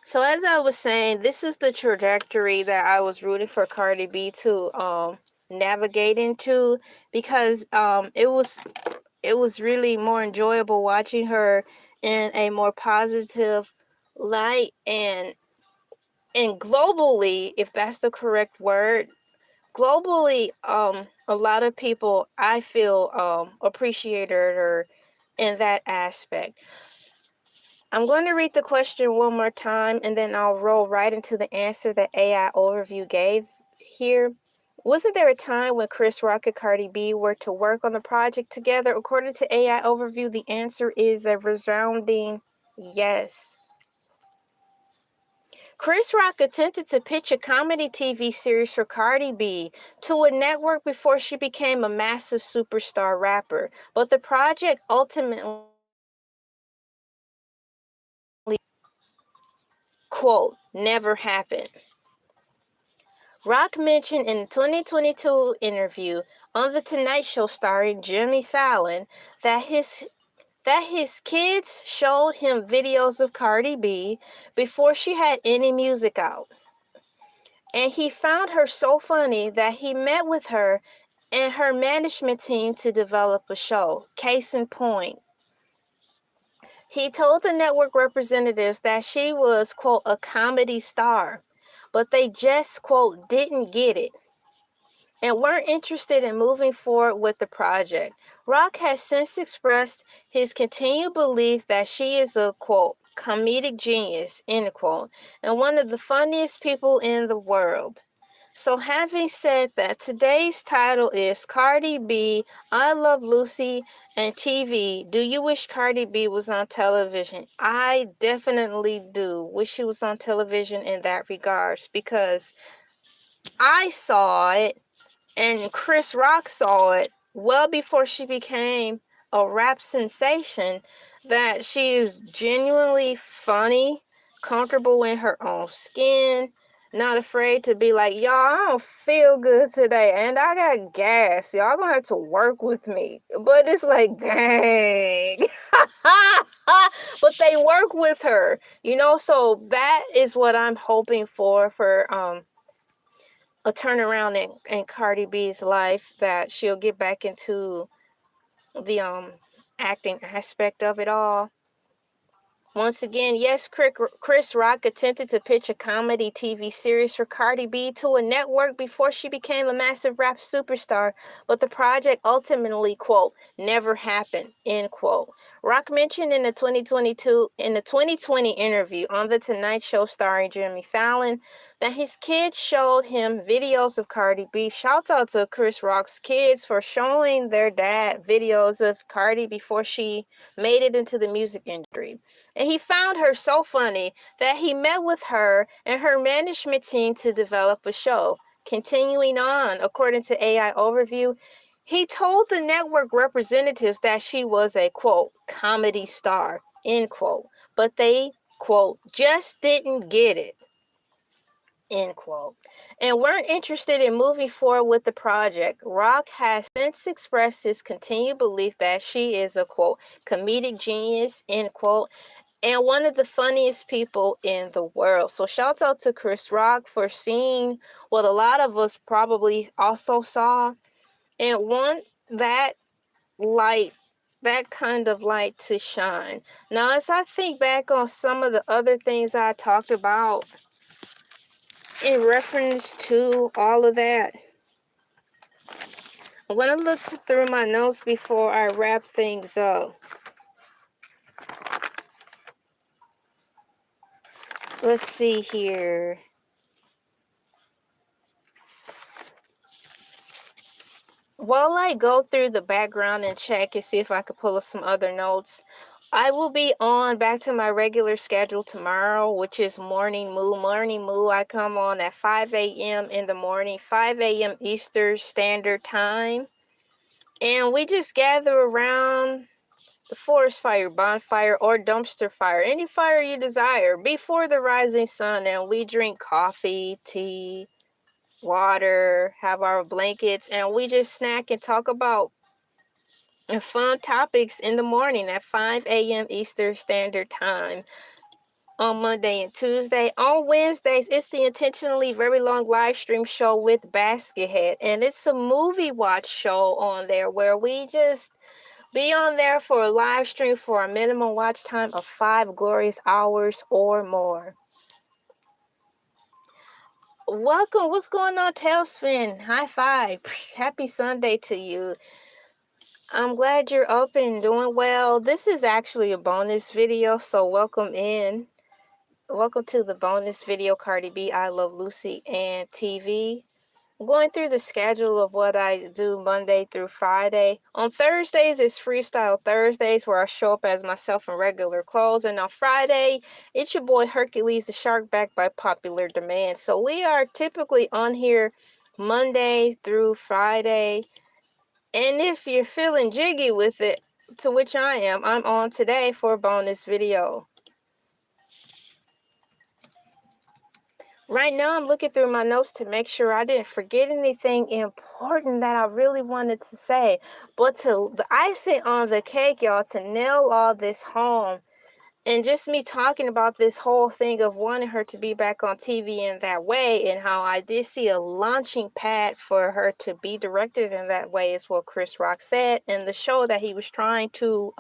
So as I was saying, this is the trajectory that I was rooting for Cardi B to navigate into, because it was really more enjoyable watching her in a more positive light, and globally, if that's the correct word, globally, a lot of people, I feel, appreciated her in that aspect. I'm going to read the question one more time, and then I'll roll right into the answer that AI Overview gave here. Wasn't there a time when Chris Rock and Cardi B were to work on the project together? According to AI Overview, the answer is a resounding yes. Chris Rock attempted to pitch a comedy TV series for Cardi B to a network before she became a massive superstar rapper, but the project ultimately, quote, never happened. Rock mentioned in a 2022 interview on The Tonight Show starring Jimmy Fallon that his kids showed him videos of Cardi B before she had any music out. And he found her so funny that he met with her and her management team to develop a show. Case in point, he told the network representatives that she was, quote, a comedy star, but they just, quote, didn't get it and weren't interested in moving forward with the project. Rock has since expressed his continued belief that she is a, quote, comedic genius, end quote, and one of the funniest people in the world. So having said that, today's title is Cardi B, I Love Lucy, and TV. Do you wish Cardi B was on television? I definitely do wish she was on television in that regards, because I saw it and Chris Rock saw it well before she became a rap sensation, that she is genuinely funny, comfortable in her own skin, not afraid to be like, y'all, I don't feel good today and I got gas. Y'all gonna have to work with me. But it's like, dang. But they work with her, so that is what I'm hoping for a turnaround in Cardi B's life, that she'll get back into the acting aspect of it all. Once again, yes, Chris Rock attempted to pitch a comedy TV series for Cardi B to a network before she became a massive rap superstar, but the project ultimately, quote, never happened, end quote. Rock mentioned in the 2020 interview on The Tonight Show starring Jimmy Fallon that his kids showed him videos of Cardi B. Shouts out to Chris Rock's kids for showing their dad videos of Cardi before she made it into the music industry. And he found her so funny that he met with her and her management team to develop a show. Continuing on, according to AI Overview, he told the network representatives that she was a, quote, comedy star, end quote. But they, quote, just didn't get it, end quote, and weren't interested in moving forward with the project. Rock has since expressed his continued belief that she is a, quote, comedic genius, end quote, and one of the funniest people in the world. So shout out to Chris Rock for seeing what a lot of us probably also saw and want that light, that kind of light to shine. Now, as I think back on some of the other things I talked about in reference to all of that, I'm going to look through my notes before I wrap things up. Let's see here. While I go through the background and check and see if I could pull up some other notes, I will be on back to my regular schedule tomorrow, which is Morning Moo. Morning Moo, I come on at 5 a.m. in the morning, 5 a.m. Eastern Standard Time. And we just gather around the forest fire, bonfire, or dumpster fire, any fire you desire, before the rising sun. And we drink coffee, tea, water, have our blankets, and we just snack and talk about fun topics in the morning at 5 a.m. Eastern Standard Time on Monday and Tuesday. On Wednesdays, it's the Intentionally Very Long live stream show with Baskethead, and it's a movie watch show on there where we just be on there for a live stream for a minimum watch time of 5 glorious hours or more. Welcome. What's going on, Tailspin? High five. Happy Sunday to you. I'm glad you're up and doing well. This is actually a bonus video, so welcome in. Welcome to the bonus video, Cardi B, I Love Lucy, and TV. I'm going through the schedule of what I do Monday through Friday. On Thursdays, it's Freestyle Thursdays, where I show up as myself in regular clothes. And on Friday, it's your boy Hercules the Shark, back by popular demand. So we are typically on here Monday through Friday. And if you're feeling jiggy with it, to which I am, I'm on today for a bonus video. Right now, I'm looking through my notes to make sure I didn't forget anything important that I really wanted to say. But to the icing on the cake, y'all, to nail all this home, and just me talking about this whole thing of wanting her to be back on TV in that way, and how I did see a launching pad for her to be directed in that way, is what Chris Rock said, and the show that he was trying to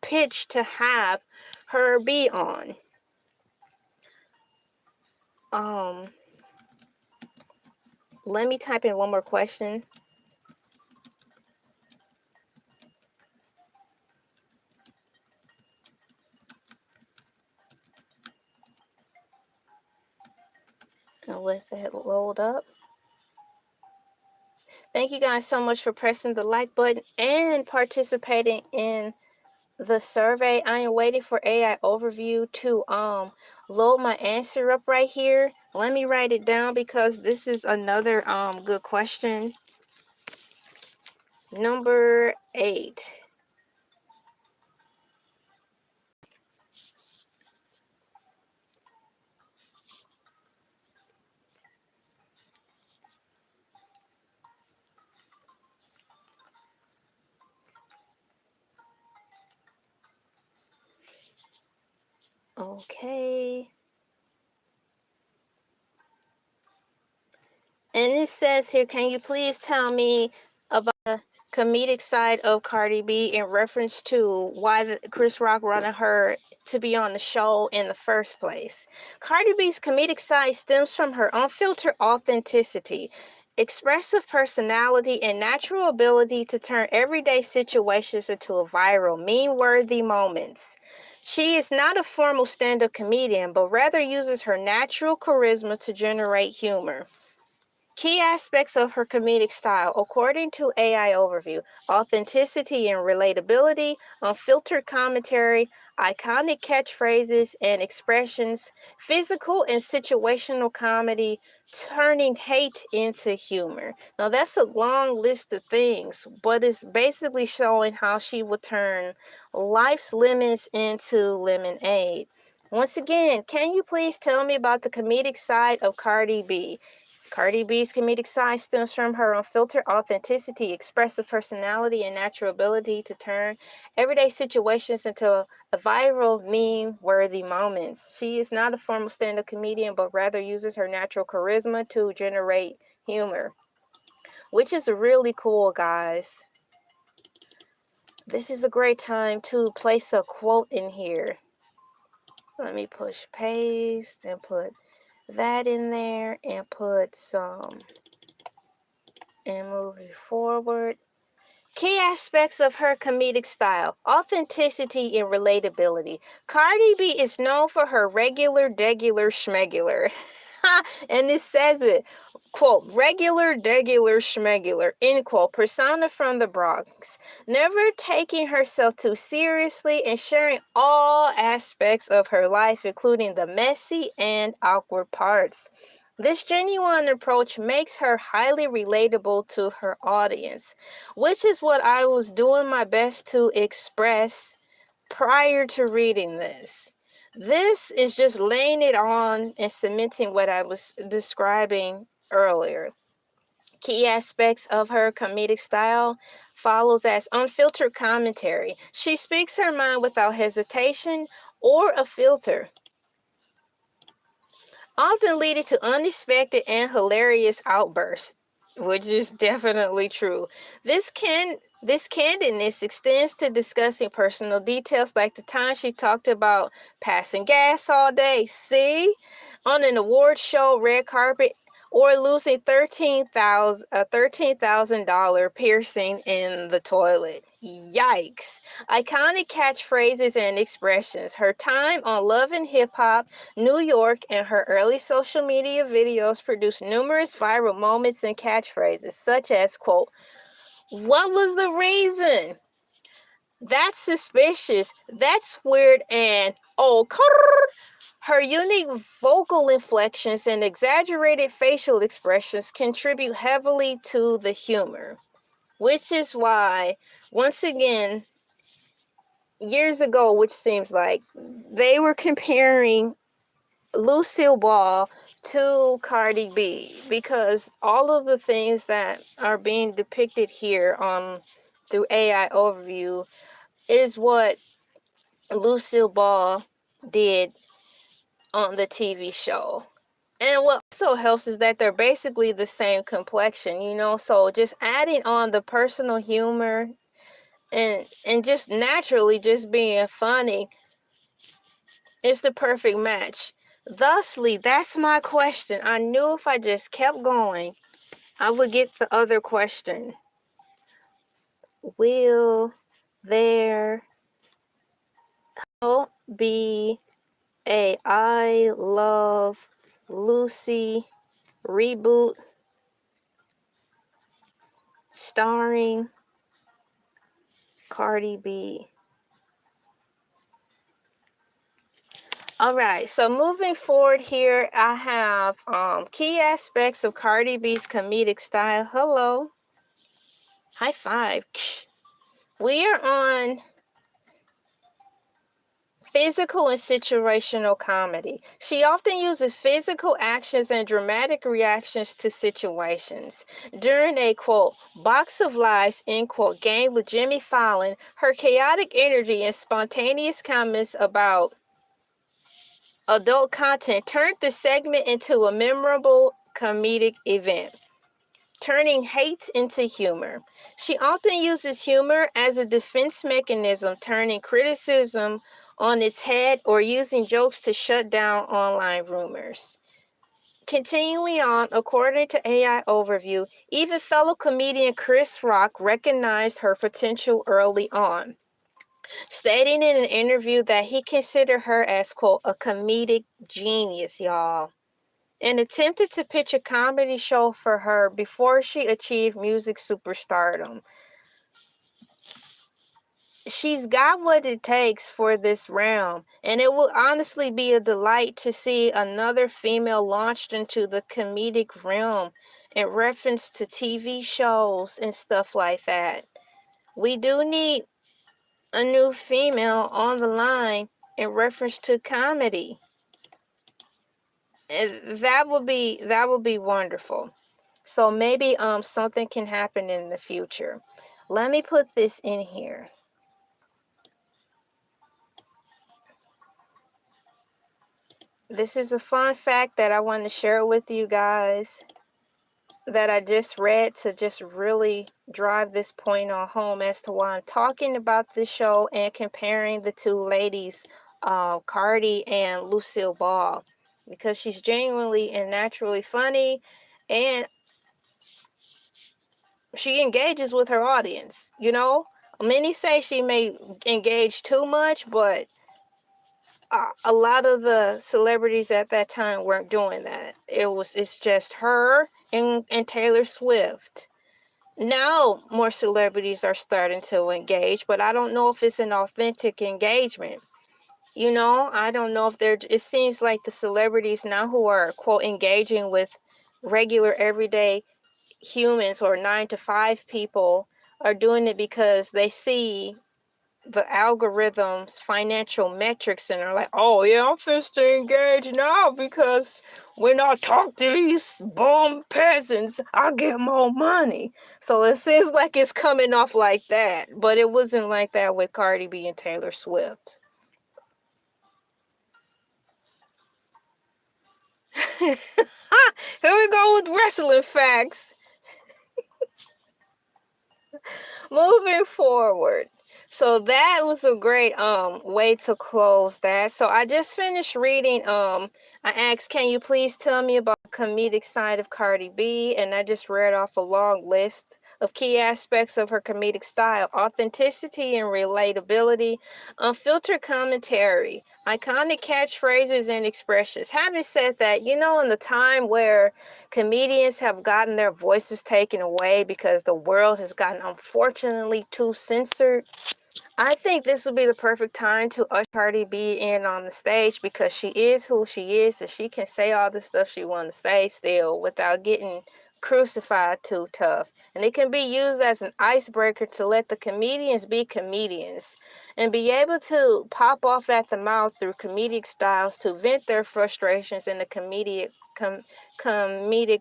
pitch to have her be on. Let me type in one more question. I'll let that load up. Thank you guys so much for pressing the like button and participating in the survey. I am waiting for AI Overview to load my answer up right here. Let me write it down because this is another good question. Number 8. Okay. And it says here, can you please tell me about the comedic side of Cardi B in reference to why Chris Rock wanted her to be on the show in the first place. Cardi B's comedic side stems from her unfiltered authenticity, expressive personality, and natural ability to turn everyday situations into a viral, meme-worthy moments. She is not a formal stand-up comedian, but rather uses her natural charisma to generate humor. Key aspects of her comedic style, according to AI Overview: authenticity and relatability, unfiltered commentary, iconic catchphrases and expressions, physical and situational comedy, turning hate into humor. Now, that's a long list of things, but it's basically showing how she will turn life's lemons into lemonade. Once again, can you please tell me about the comedic side of Cardi B? Cardi B's comedic side stems from her unfiltered authenticity, expressive personality, and natural ability to turn everyday situations into a viral, meme-worthy moments. She is not a formal stand-up comedian, but rather uses her natural charisma to generate humor, which is really cool, guys. This is a great time to place a quote in here. Let me push paste and put that in there and put some... and moving forward. Key aspects of her comedic style: authenticity and relatability. Cardi B is known for her regular schmegular. And it says it, quote, regular schmegular, end quote, persona from the Bronx. Never taking herself too seriously and sharing all aspects of her life, including the messy and awkward parts. This genuine approach makes her highly relatable to her audience, which is what I was doing my best to express prior to reading this. This is just laying it on and cementing what I was describing earlier. Key aspects of her comedic style follows as unfiltered commentary. She speaks her mind without hesitation or a filter, often leading to unexpected and hilarious outbursts, which is definitely true. This candidness extends to discussing personal details, like the time she talked about passing gas all day, see, on an award show red carpet, or losing $13,000 piercing in the toilet. Yikes. Iconic catchphrases and expressions. Her time on Love and Hip Hop, New York, and her early social media videos produced numerous viral moments and catchphrases, such as, quote, "What was the reason? That's suspicious. That's weird," and, "oh, her unique vocal inflections and exaggerated facial expressions contribute heavily to the humor, which is why, once again, years ago, which seems like, they were comparing Lucille Ball to Cardi B, because all of the things that are being depicted here through AI Overview is what Lucille Ball did on the TV show. And what also helps is that they're basically the same complexion, so just adding on the personal humor and just naturally just being funny is the perfect match. Thusly, that's my question. I knew if I just kept going, I would get the other question. Will there be a I Love Lucy reboot starring Cardi B? All right, so moving forward here, I have key aspects of Cardi B's comedic style. Hello. High five. We are on physical and situational comedy. She often uses physical actions and dramatic reactions to situations. During a, quote, box of lies, end quote, game with Jimmy Fallon, her chaotic energy and spontaneous comments about adult content turned the segment into a memorable comedic event. turning hate into humor. She often uses humor as a defense mechanism, turning criticism on its head or using jokes to shut down online rumors. Continuing on, according to AI Overview, even fellow comedian Chris Rock recognized her potential early on, stating in an interview that he considered her as, quote, a comedic genius, y'all, and attempted to pitch a comedy show for her before she achieved music superstardom. She's got what it takes for this realm, and it will honestly be a delight to see another female launched into the comedic realm in reference to TV shows and stuff like that. We do need a new female on the line in reference to comedy. And that would be wonderful. So maybe something can happen in the future. Let me put this in here. This is a fun fact that I want to share with you guys that I just read to just really drive this point on home as to why I'm talking about this show and comparing the two ladies, Cardi and Lucille Ball, because she's genuinely and naturally funny, and she engages with her audience, you know? Many say she may engage too much, but a lot of the celebrities at that time weren't doing that. It's just her and Taylor Swift. Now more celebrities are starting to engage, but I don't know if it's an authentic engagement. You know, I don't know if it seems like the celebrities now who are, quote, engaging with regular everyday humans or 9 to 5 people are doing it because they see the algorithms financial metrics and are like, oh yeah, I'm supposed to engage now because when I talk to these bum peasants I get more money. So it seems like it's coming off like that, but it wasn't like that with Cardi B and Taylor Swift. Here we go with wrestling facts. Moving forward. So that was a great way to close that. So I just finished reading. I asked, can you please tell me about the comedic side of Cardi B? And I just read off a long list of key aspects of her comedic style: authenticity and relatability, unfiltered commentary, iconic catchphrases and expressions. Having said that, you know, in the time where comedians have gotten their voices taken away because the world has gotten, unfortunately, too censored, I think this would be the perfect time to usher Cardi B in on the stage because she is who she is and she can say all the stuff she wants to say still without getting crucified too tough. And it can be used as an icebreaker to let the comedians be comedians and be able to pop off at the mouth through comedic styles to vent their frustrations in a comedic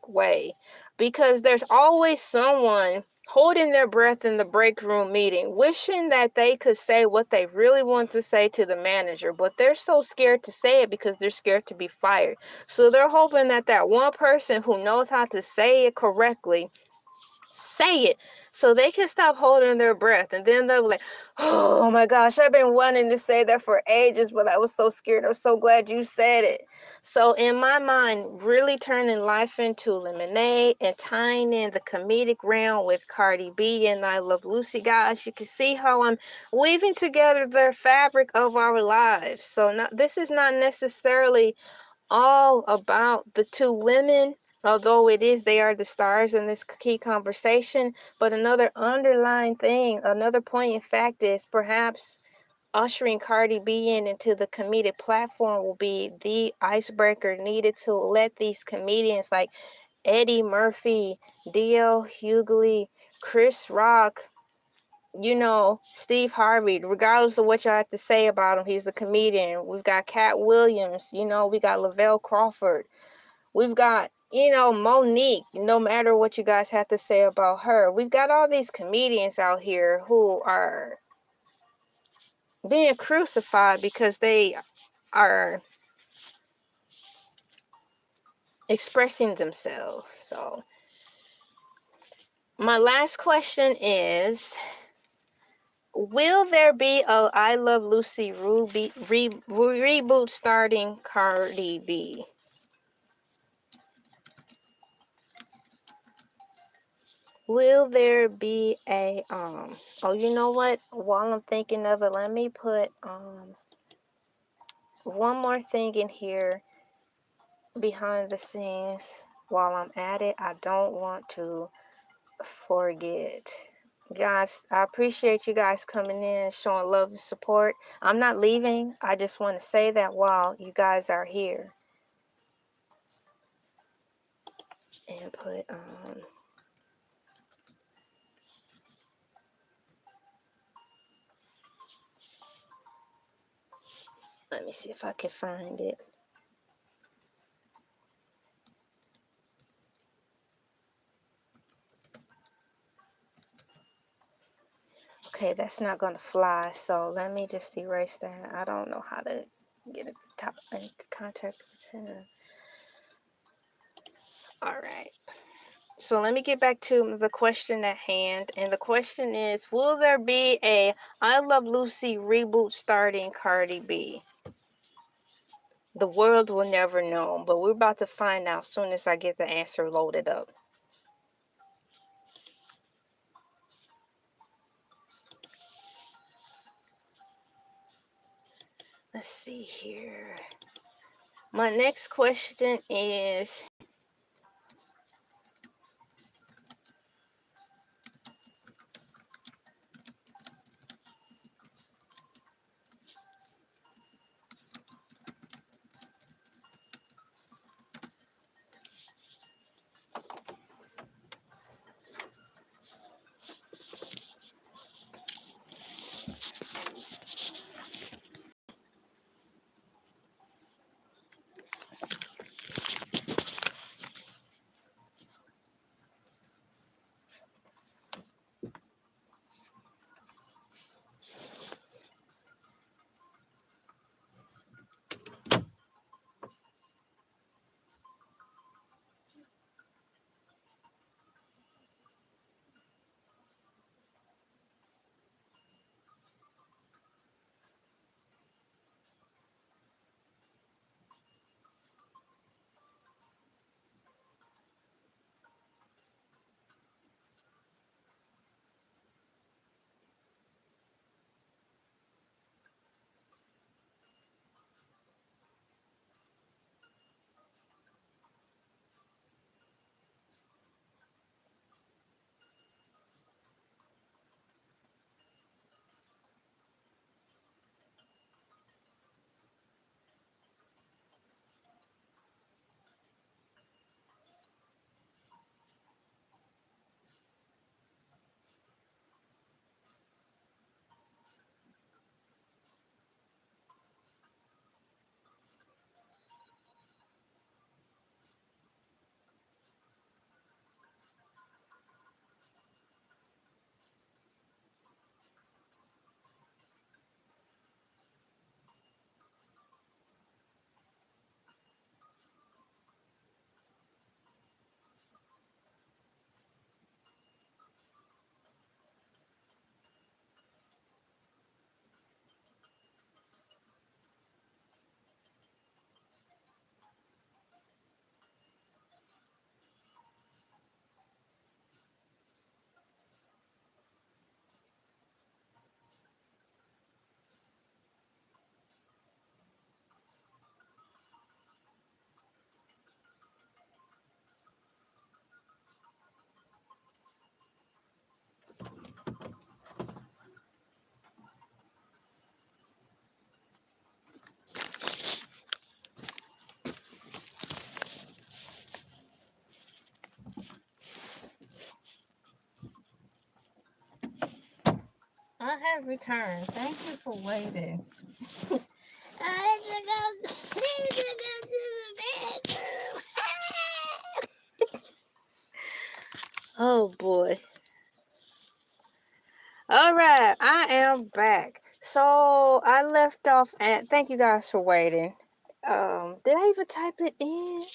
way. Because there's always someone holding their breath in the break room meeting, wishing that they could say what they really want to say to the manager, but they're so scared to say it because they're scared to be fired. So they're hoping that that one person who knows how to say it correctly say it so they can stop holding their breath, and then they'll be like, oh my gosh, I've been wanting to say that for ages, but I was so scared. I'm so glad you said it. So in my mind, really turning life into lemonade and tying in the comedic realm with Cardi B and I Love Lucy, guys, you can see how I'm weaving together the fabric of our lives. So this is not necessarily all about the two women, although they are the stars in this key conversation. But another underlying thing, another poignant fact is perhaps ushering Cardi B into the comedic platform will be the icebreaker needed to let these comedians like Eddie Murphy, D.L. Hughley, Chris Rock, you know, Steve Harvey, regardless of what y'all have to say about him, he's a comedian. We've got Cat Williams, you know, we got Lavelle Crawford. We've got, you know, Monique, no matter what you guys have to say about her. We've got all these comedians out here who are being crucified because they are expressing themselves. So My last question is, will there be a I Love Lucy reboot starting Cardi B? Will there be a oh, you know what? While I'm thinking of it, let me put one more thing in here behind the scenes while I'm at it. I don't want to forget. Guys, I appreciate you guys coming in, showing love and support. I'm not leaving. I just want to say that while you guys are here. And put let me see if I can find it. Okay, that's not gonna fly, so let me just erase that. I don't know how to get in contact with him. All right. So let me get back to the question at hand. And the question is, will there be a I Love Lucy reboot starting Cardi B? The world will never know, but we're about to find out as soon as I get the answer loaded up. Let's see here. My next question is, I have returned. Thank you for waiting. I need to go to the bathroom. Oh boy. All right, I am back. So I left off at, thank you guys for waiting. Did I even type it in?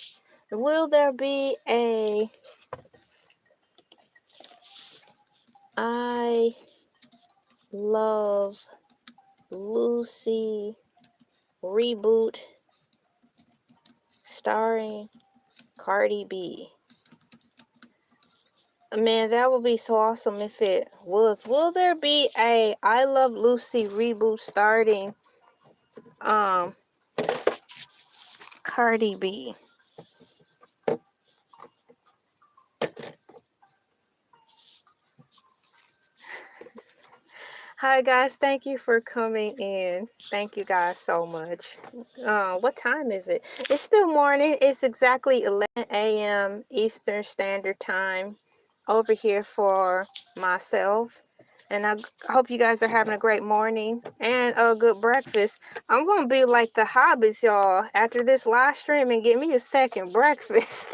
Will there be a I Love Lucy reboot starring Cardi B. Man, that would be so awesome if it was. Will there be a I Love Lucy reboot starring Cardi B? Hi guys, thank you for coming in. Thank you guys so much. What time is it? It's still morning. It's exactly 11 a.m. Eastern Standard Time over here for myself. And I hope you guys are having a great morning and a good breakfast. I'm going to be like the hobbits, y'all, after this live stream and get me a second breakfast.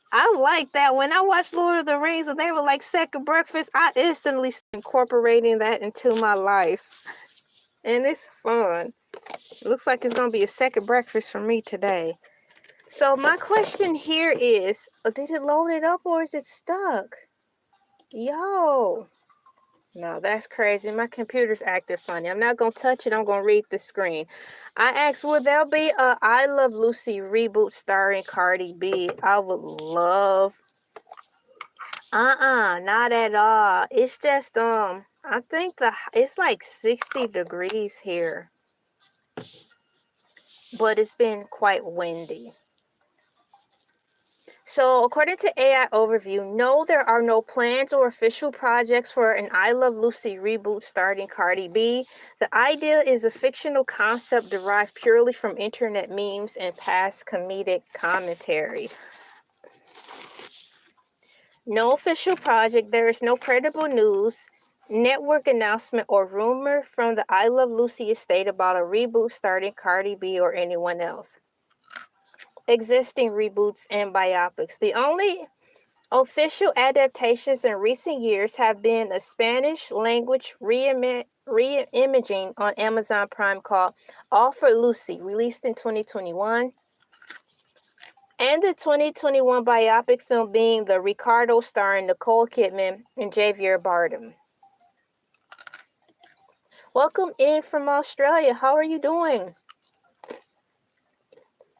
I like that. When I watched Lord of the Rings and they were like second breakfast, I instantly started incorporating that into my life. And it's fun. It looks like it's going to be a second breakfast for me today. So my question here is, did it load it up or is it stuck? Yo. No, that's crazy. My computer's acting funny. I'm not going to touch it. I'm going to read the screen. I asked, will there be a I Love Lucy reboot starring Cardi B? I would love. Not at all. It's just, I think it's like 60 degrees here, but it's been quite windy. So according to AI Overview, no, there are no plans or official projects for an I Love Lucy reboot starring Cardi B. The idea is a fictional concept derived purely from internet memes and past comedic commentary. No official project, there is no credible news, network announcement, or rumor from the I Love Lucy estate about a reboot starring Cardi B or anyone else. Existing reboots and biopics. The only official adaptations in recent years have been a Spanish language reimagining on Amazon Prime called All for Lucy, released in 2021, and the 2021 biopic film being The Ricardo, starring Nicole Kidman and Javier Bardem. Welcome in from Australia. How are you doing?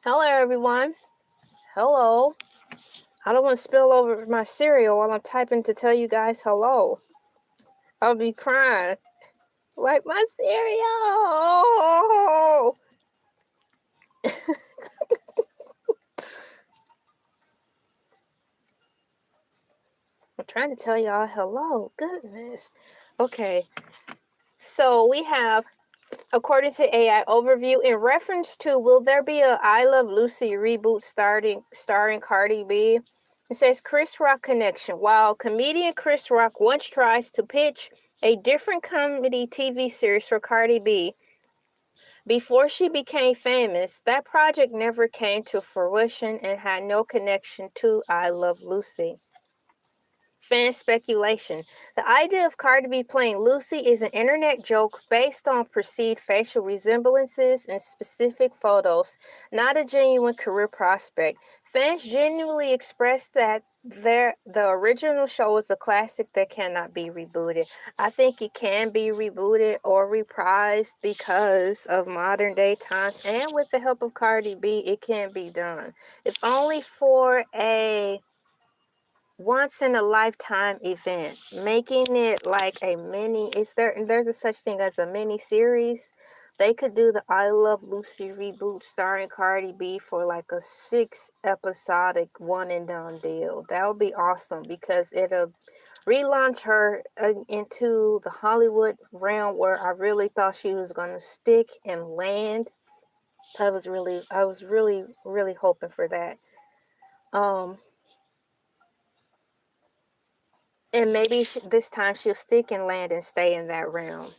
Hello, everyone. Hello. I don't want to spill over my cereal while I'm typing to tell you guys hello. I'll be crying. Like my cereal. I'm trying to tell y'all hello. Goodness. Okay. So we have, according to AI Overview, in reference to will there be a I Love Lucy reboot starring Cardi B? It says Chris Rock connection. While comedian Chris Rock once tries to pitch a different comedy TV series for Cardi B before she became famous, that project never came to fruition and had no connection to I Love Lucy. Fan speculation. The idea of Cardi B playing Lucy is an internet joke based on perceived facial resemblances and specific photos, not a genuine career prospect. Fans genuinely expressed that the original show is a classic that cannot be rebooted. I think it can be rebooted or reprised because of modern day times, and with the help of Cardi B, it can be done. If only for a once in a lifetime event, making it like a mini. There's a such thing as a mini series. They could do the I Love Lucy reboot starring Cardi B for like a 6 episodic one and done deal. That would be awesome because it'll relaunch her into the Hollywood realm where I really thought she was gonna stick and land. I was really hoping for that. And maybe this time she'll stick and land and stay in that realm.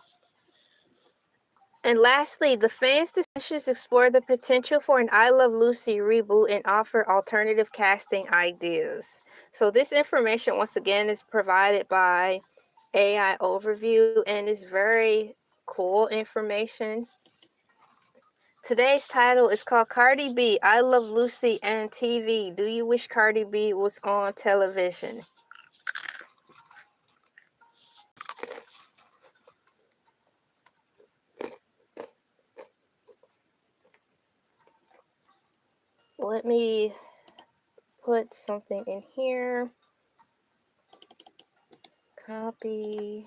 And lastly, the fans' discussions explore the potential for an I Love Lucy reboot and offer alternative casting ideas. So this information, once again, is provided by AI Overview and is very cool information. Today's title is called Cardi B, I Love Lucy and TV. Do you wish Cardi B was on television? Let me put something in here. Copy.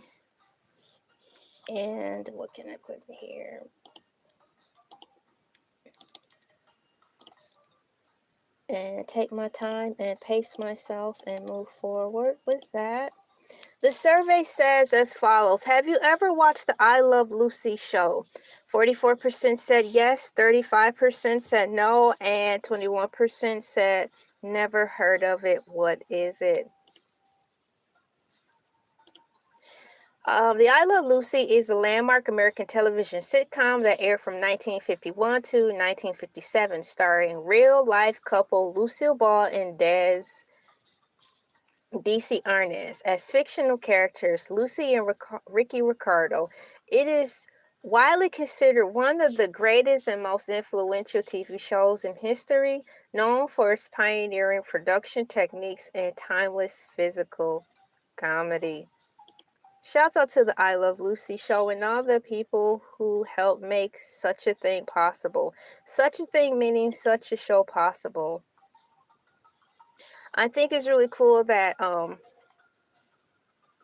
And what can I put in here? And take my time and pace myself and move forward with that. The survey says as follows. Have you ever watched the I Love Lucy show? 44% said yes, 35% said no, and 21% said never heard of it. What is it? The I Love Lucy is a landmark American television sitcom that aired from 1951 to 1957, starring real-life couple Lucille Ball and DC Arnaz as fictional characters, Lucy and Ricky Ricardo. It is widely considered one of the greatest and most influential TV shows in history, known for its pioneering production techniques and timeless physical comedy. Shouts out to the I Love Lucy show and all the people who helped make such a thing possible. Such a thing meaning such a show possible. I think it's really cool that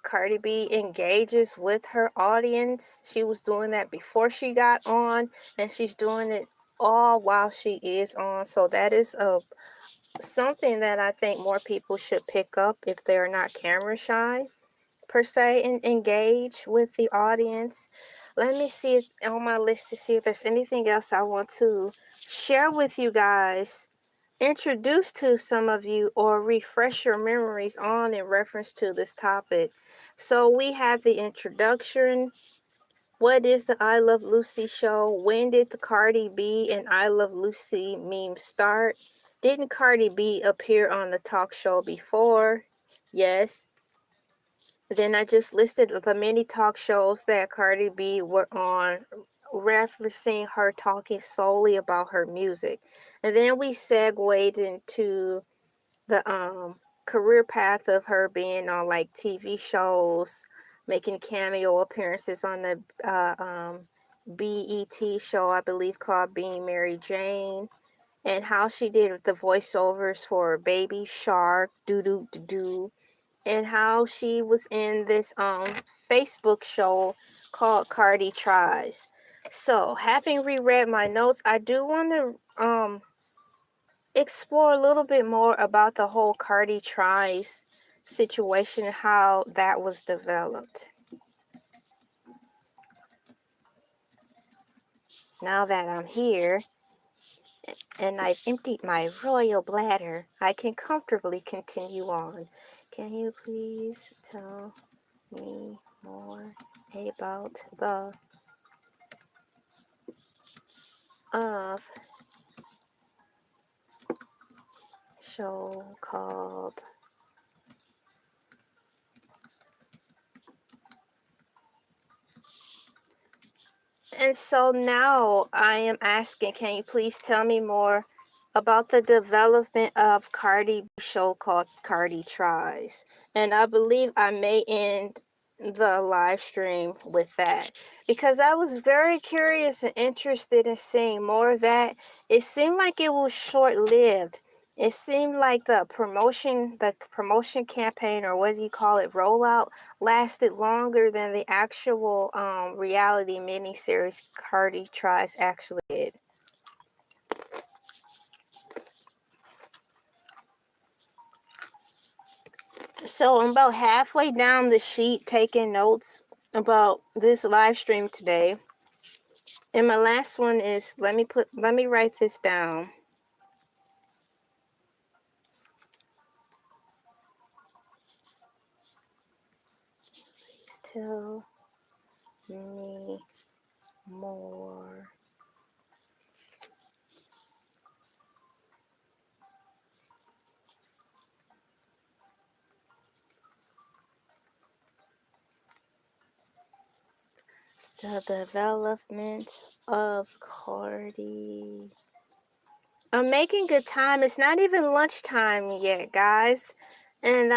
Cardi B engages with her audience. She was doing that before she got on, and she's doing it all while she is on. So that is something that I think more people should pick up if they're not camera shy, per se, and engage with the audience. Let me see if, on my list to see if there's anything else I want to share with you guys, introduce to some of you, or refresh your memories on in reference to this topic. So we have the introduction. What is the I Love Lucy show? When did the Cardi B and I Love Lucy meme start? Didn't Cardi B appear on the talk show before? Yes. Then I just listed the many talk shows that Cardi B were on, referencing her talking solely about her music. And then we segued into the career path of her being on like TV shows, making cameo appearances on the BET show, I believe, called Being Mary Jane, and how she did the voiceovers for Baby Shark, Doo Doo Doo Doo, and how she was in this Facebook show called Cardi Tries. So, having reread my notes, I do want to explore a little bit more about the whole Cardi Tries situation and how that was developed. Now that I'm here and I've emptied my royal bladder, I can comfortably continue on. Can you please tell me more about the of show called And so now I am asking, can you please tell me more about the development of Cardi B show called Cardi Tries? And I believe I may end the live stream with that, because I was very curious and interested in seeing more of that. It seemed like it was short-lived. It seemed like the promotion campaign, or what do you call it, rollout, lasted longer than the actual reality miniseries Cardi Tries actually did. So I'm about halfway down the sheet taking notes about this live stream today. And my last one is, let me write this down. Please tell me more the development of Cardi. I'm making good time. It's not even lunchtime yet, guys. And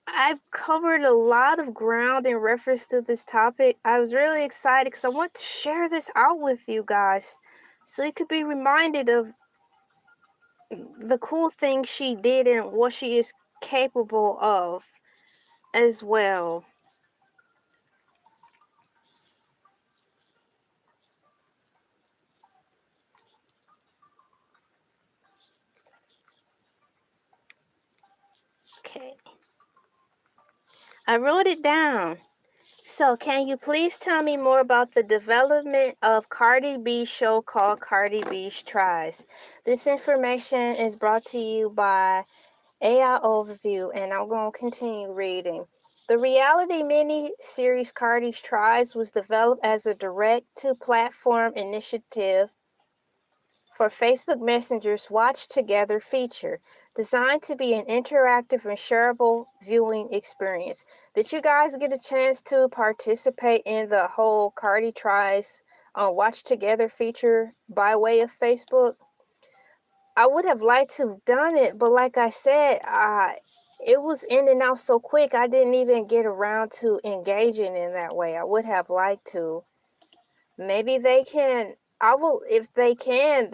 I've covered a lot of ground in reference to this topic. I was really excited because I want to share this out with you guys so you could be reminded of the cool things she did and what she is capable of as well. Okay. I wrote it down. So, can you please tell me more about the development of Cardi B's show called Cardi B's Tries? This information is brought to you by AI Overview, and I'm going to continue reading. The reality mini-series Cardi's Tries was developed as a direct-to-platform initiative for Facebook Messenger's Watch Together feature, designed to be an interactive and shareable viewing experience. Did you guys get a chance to participate in the whole Cardi Tries Watch Together feature by way of Facebook? I would have liked to have done it, but like I said, it was in and out so quick, I didn't even get around to engaging in that way. I would have liked to. Maybe they can. I will, if they could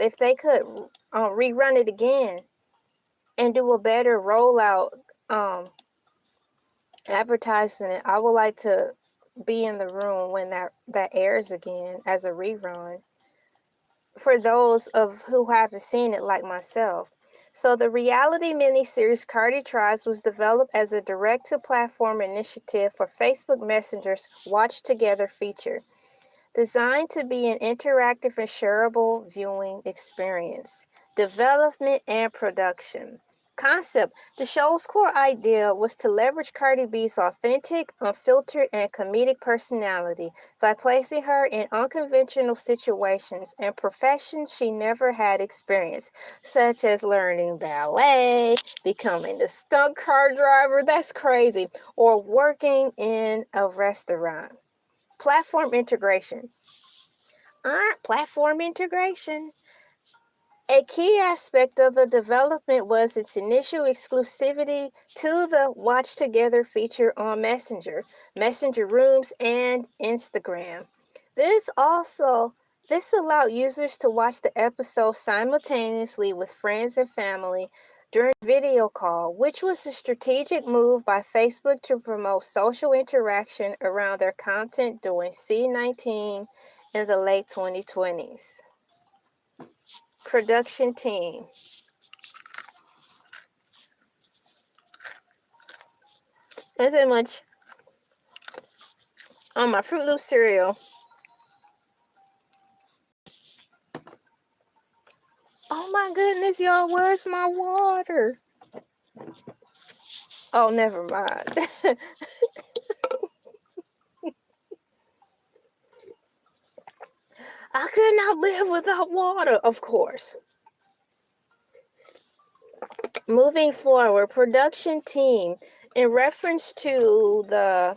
rerun it again and do a better rollout advertising it. I would like to be in the room when that airs again as a rerun for those of who haven't seen it like myself. So the reality miniseries Cardi Tries was developed as a direct-to-platform initiative for Facebook Messenger's Watch Together feature, designed to be an interactive and shareable viewing experience. Development and production. Concept. The show's core idea was to leverage Cardi B's authentic, unfiltered, and comedic personality by placing her in unconventional situations and professions she never had experienced, such as learning ballet, becoming a stunt car driver, that's crazy, or working in a restaurant. Platform integration. Platform integration. A key aspect of the development was its initial exclusivity to the Watch Together feature on Messenger, Messenger Rooms, and Instagram. This allowed users to watch the episode simultaneously with friends and family during video call, which was a strategic move by Facebook to promote social interaction around their content during C-19 in the late 2020s. Production team. There's so much on my Fruit Loop cereal. Oh my goodness, y'all, where's my water? Oh, never mind. I could not live without water, of course. Moving forward, production team. In reference to the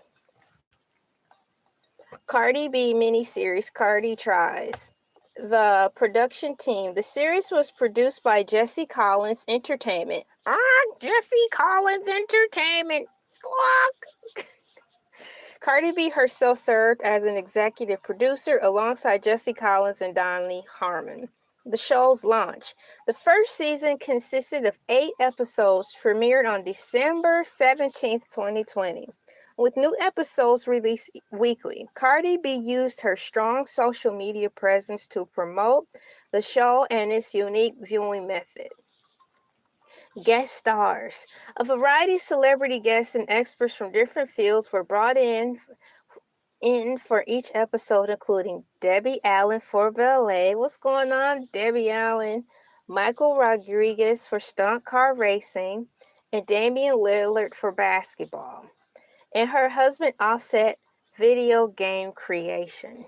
Cardi B miniseries, Cardi Tries, the production team. The series was produced by Jesse Collins Entertainment. Jesse Collins Entertainment. Squawk! Cardi B herself served as an executive producer alongside Jesse Collins and Donnie Harmon. The show's launch. The first season consisted of 8 episodes, premiered on December 17th, 2020. With new episodes released weekly, Cardi B used her strong social media presence to promote the show and its unique viewing method. Guest stars. A variety of celebrity guests and experts from different fields were brought in for each episode, including Debbie Allen for ballet. What's going on, Debbie Allen? Michael Rodriguez for stunt car racing, and Damian Lillard for basketball. And her husband Offset, video game creation.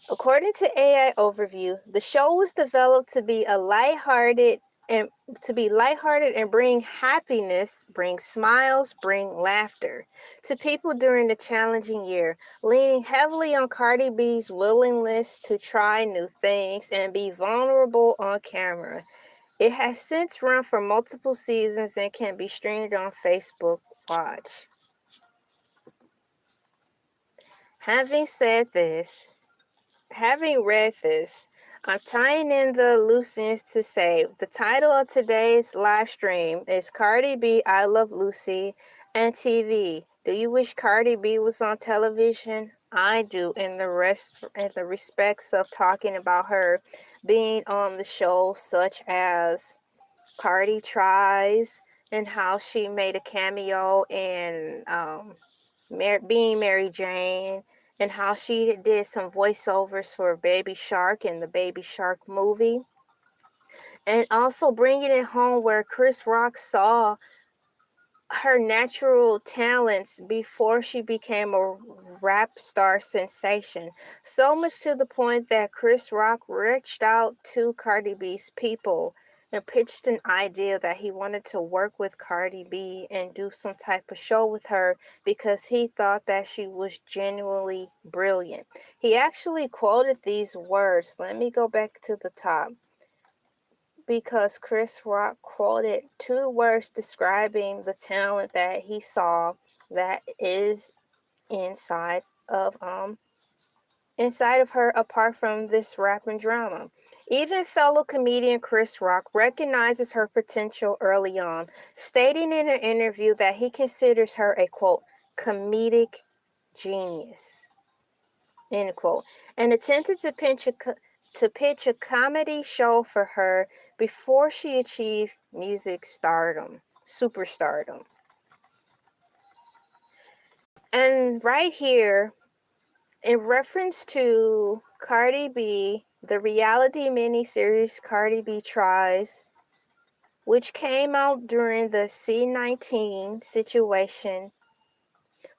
According to AI Overview, the show was developed to be a lighthearted and to be lighthearted and bring happiness, bring smiles, bring laughter to people during the challenging year, leaning heavily on Cardi B's willingness to try new things and be vulnerable on camera. It has since run for multiple seasons and can be streamed on Facebook Watch. Having said this, Having read this, I'm tying in the loose ends to say the title of today's live stream is Cardi B, I Love Lucy, and TV. Do you wish Cardi B was on television? I do, in the respects of talking about her being on the show, such as Cardi Tries, and how she made a cameo in being Mary Jane, and how she did some voiceovers for Baby Shark in the Baby Shark movie, and also bringing it home where Chris Rock saw her natural talents before she became a rap star sensation. So much to the point that Chris Rock reached out to Cardi B's people and pitched an idea that he wanted to work with Cardi B and do some type of show with her because he thought that she was genuinely brilliant. He actually quoted these words. Let me go back to the top, because Chris Rock quoted two words describing the talent that he saw that is inside of her, apart from this rap and drama. Even fellow comedian Chris Rock recognizes her potential early on, stating in an interview that he considers her a, quote, comedic genius, end quote, and attempted to pitch a comedy show for her before she achieved superstardom. And right here, in reference to Cardi B, the reality miniseries Cardi B Tries, which came out during the C-19 situation,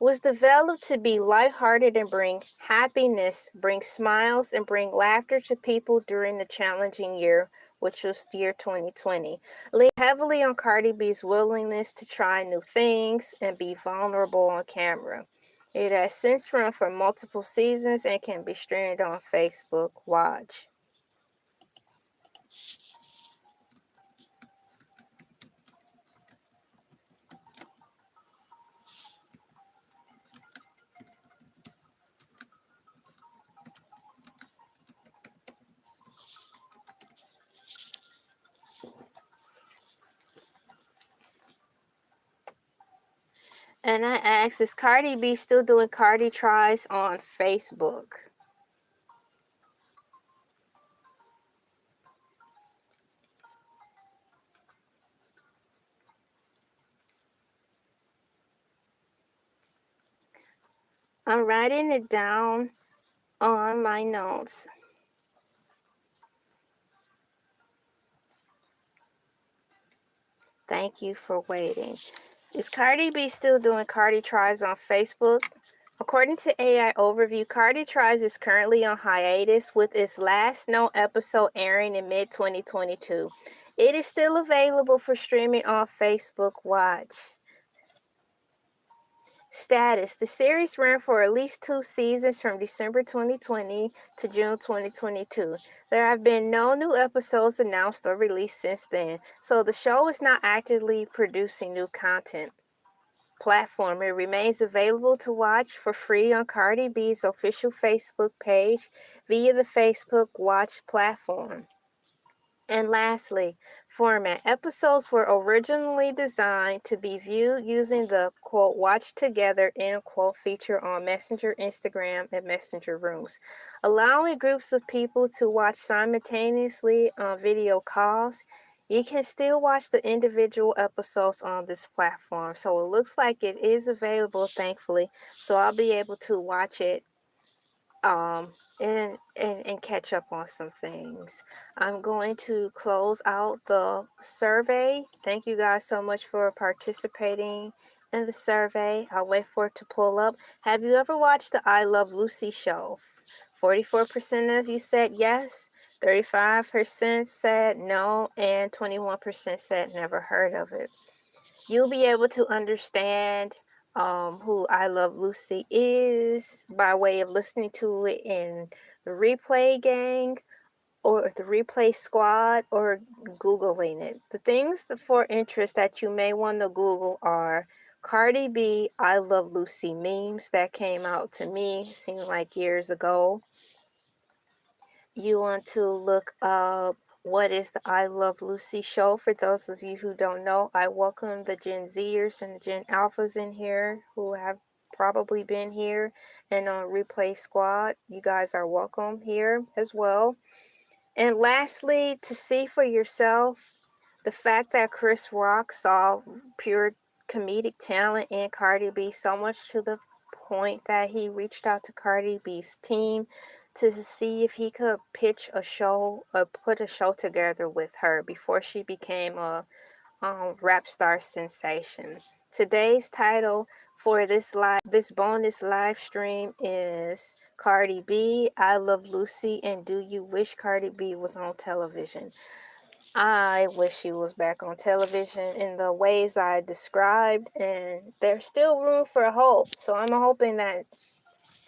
was developed to be lighthearted and bring happiness, bring smiles, and bring laughter to people during the challenging year, which was the year 2020. Lean heavily on Cardi B's willingness to try new things and be vulnerable on camera. It has since run for multiple seasons and can be streamed on Facebook Watch. And I asked, is Cardi B still doing Cardi Tries on Facebook? I'm writing it down on my notes. Thank you for waiting. Is Cardi B still doing Cardi Tries on Facebook? According to AI Overview, Cardi Tries is currently on hiatus, with its last known episode airing in mid-2022. It is still available for streaming on Facebook Watch. Status: the series ran for at least 2 seasons from December 2020 to June 2022. There have been no new episodes announced or released since then, so the show is not actively producing new content. Platform: it remains available to watch for free on Cardi B's official Facebook page via the Facebook Watch platform. And lastly, format: episodes were originally designed to be viewed using the, quote, watch together, end quote, feature on Messenger, Instagram, and Messenger rooms, allowing groups of people to watch simultaneously on video calls. You can still watch the individual episodes on this platform. So it looks like it is available, thankfully. So I'll be able to watch it and catch up on some things. I'm going to close out the survey. Thank you guys so much for participating in the survey. I'll wait for it to pull up. Have you ever watched the I Love Lucy show? 44% of you said yes. 35% said no, and 21% said never heard of it. You'll be able to understand who I Love Lucy is by way of listening to it in the Replay Gang or the Replay Squad or Googling it. The things for interest that you may want to Google are Cardi B I Love Lucy memes that came out to me, seemed like years ago. You want to look up what is the I Love Lucy show. For those of you who don't know, I welcome the Gen Zers and the Gen Alphas in here who have probably been here and on Replay Squad. You guys are welcome here as well. And lastly, to see for yourself, the fact that Chris Rock saw pure comedic talent in Cardi B so much to the point that he reached out to Cardi B's team to see if he could pitch a show or put a show together with her before she became a rap star sensation. Today's title for this bonus live stream is Cardi B, I Love Lucy, and Do You Wish Cardi B was on television? I wish she was back on television in the ways I described, and there's still room for hope. So I'm hoping that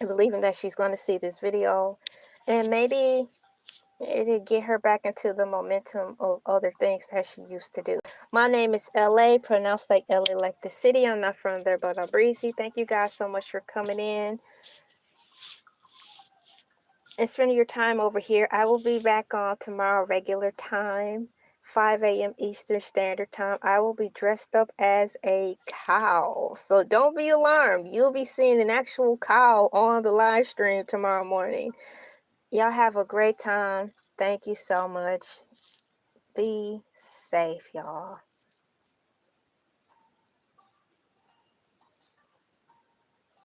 and believing that she's going to see this video and maybe it'll get her back into the momentum of other things that she used to do. My name is LA, pronounced like LA, like the city. I'm not from there, but I'm breezy. Thank you guys so much for coming in and spending your time over here. I will be back on tomorrow, regular time, 5 a.m. Eastern Standard Time. I will be dressed up as a cow. So don't be alarmed. You'll be seeing an actual cow on the live stream tomorrow morning. Y'all have a great time. Thank you so much. Be safe, y'all.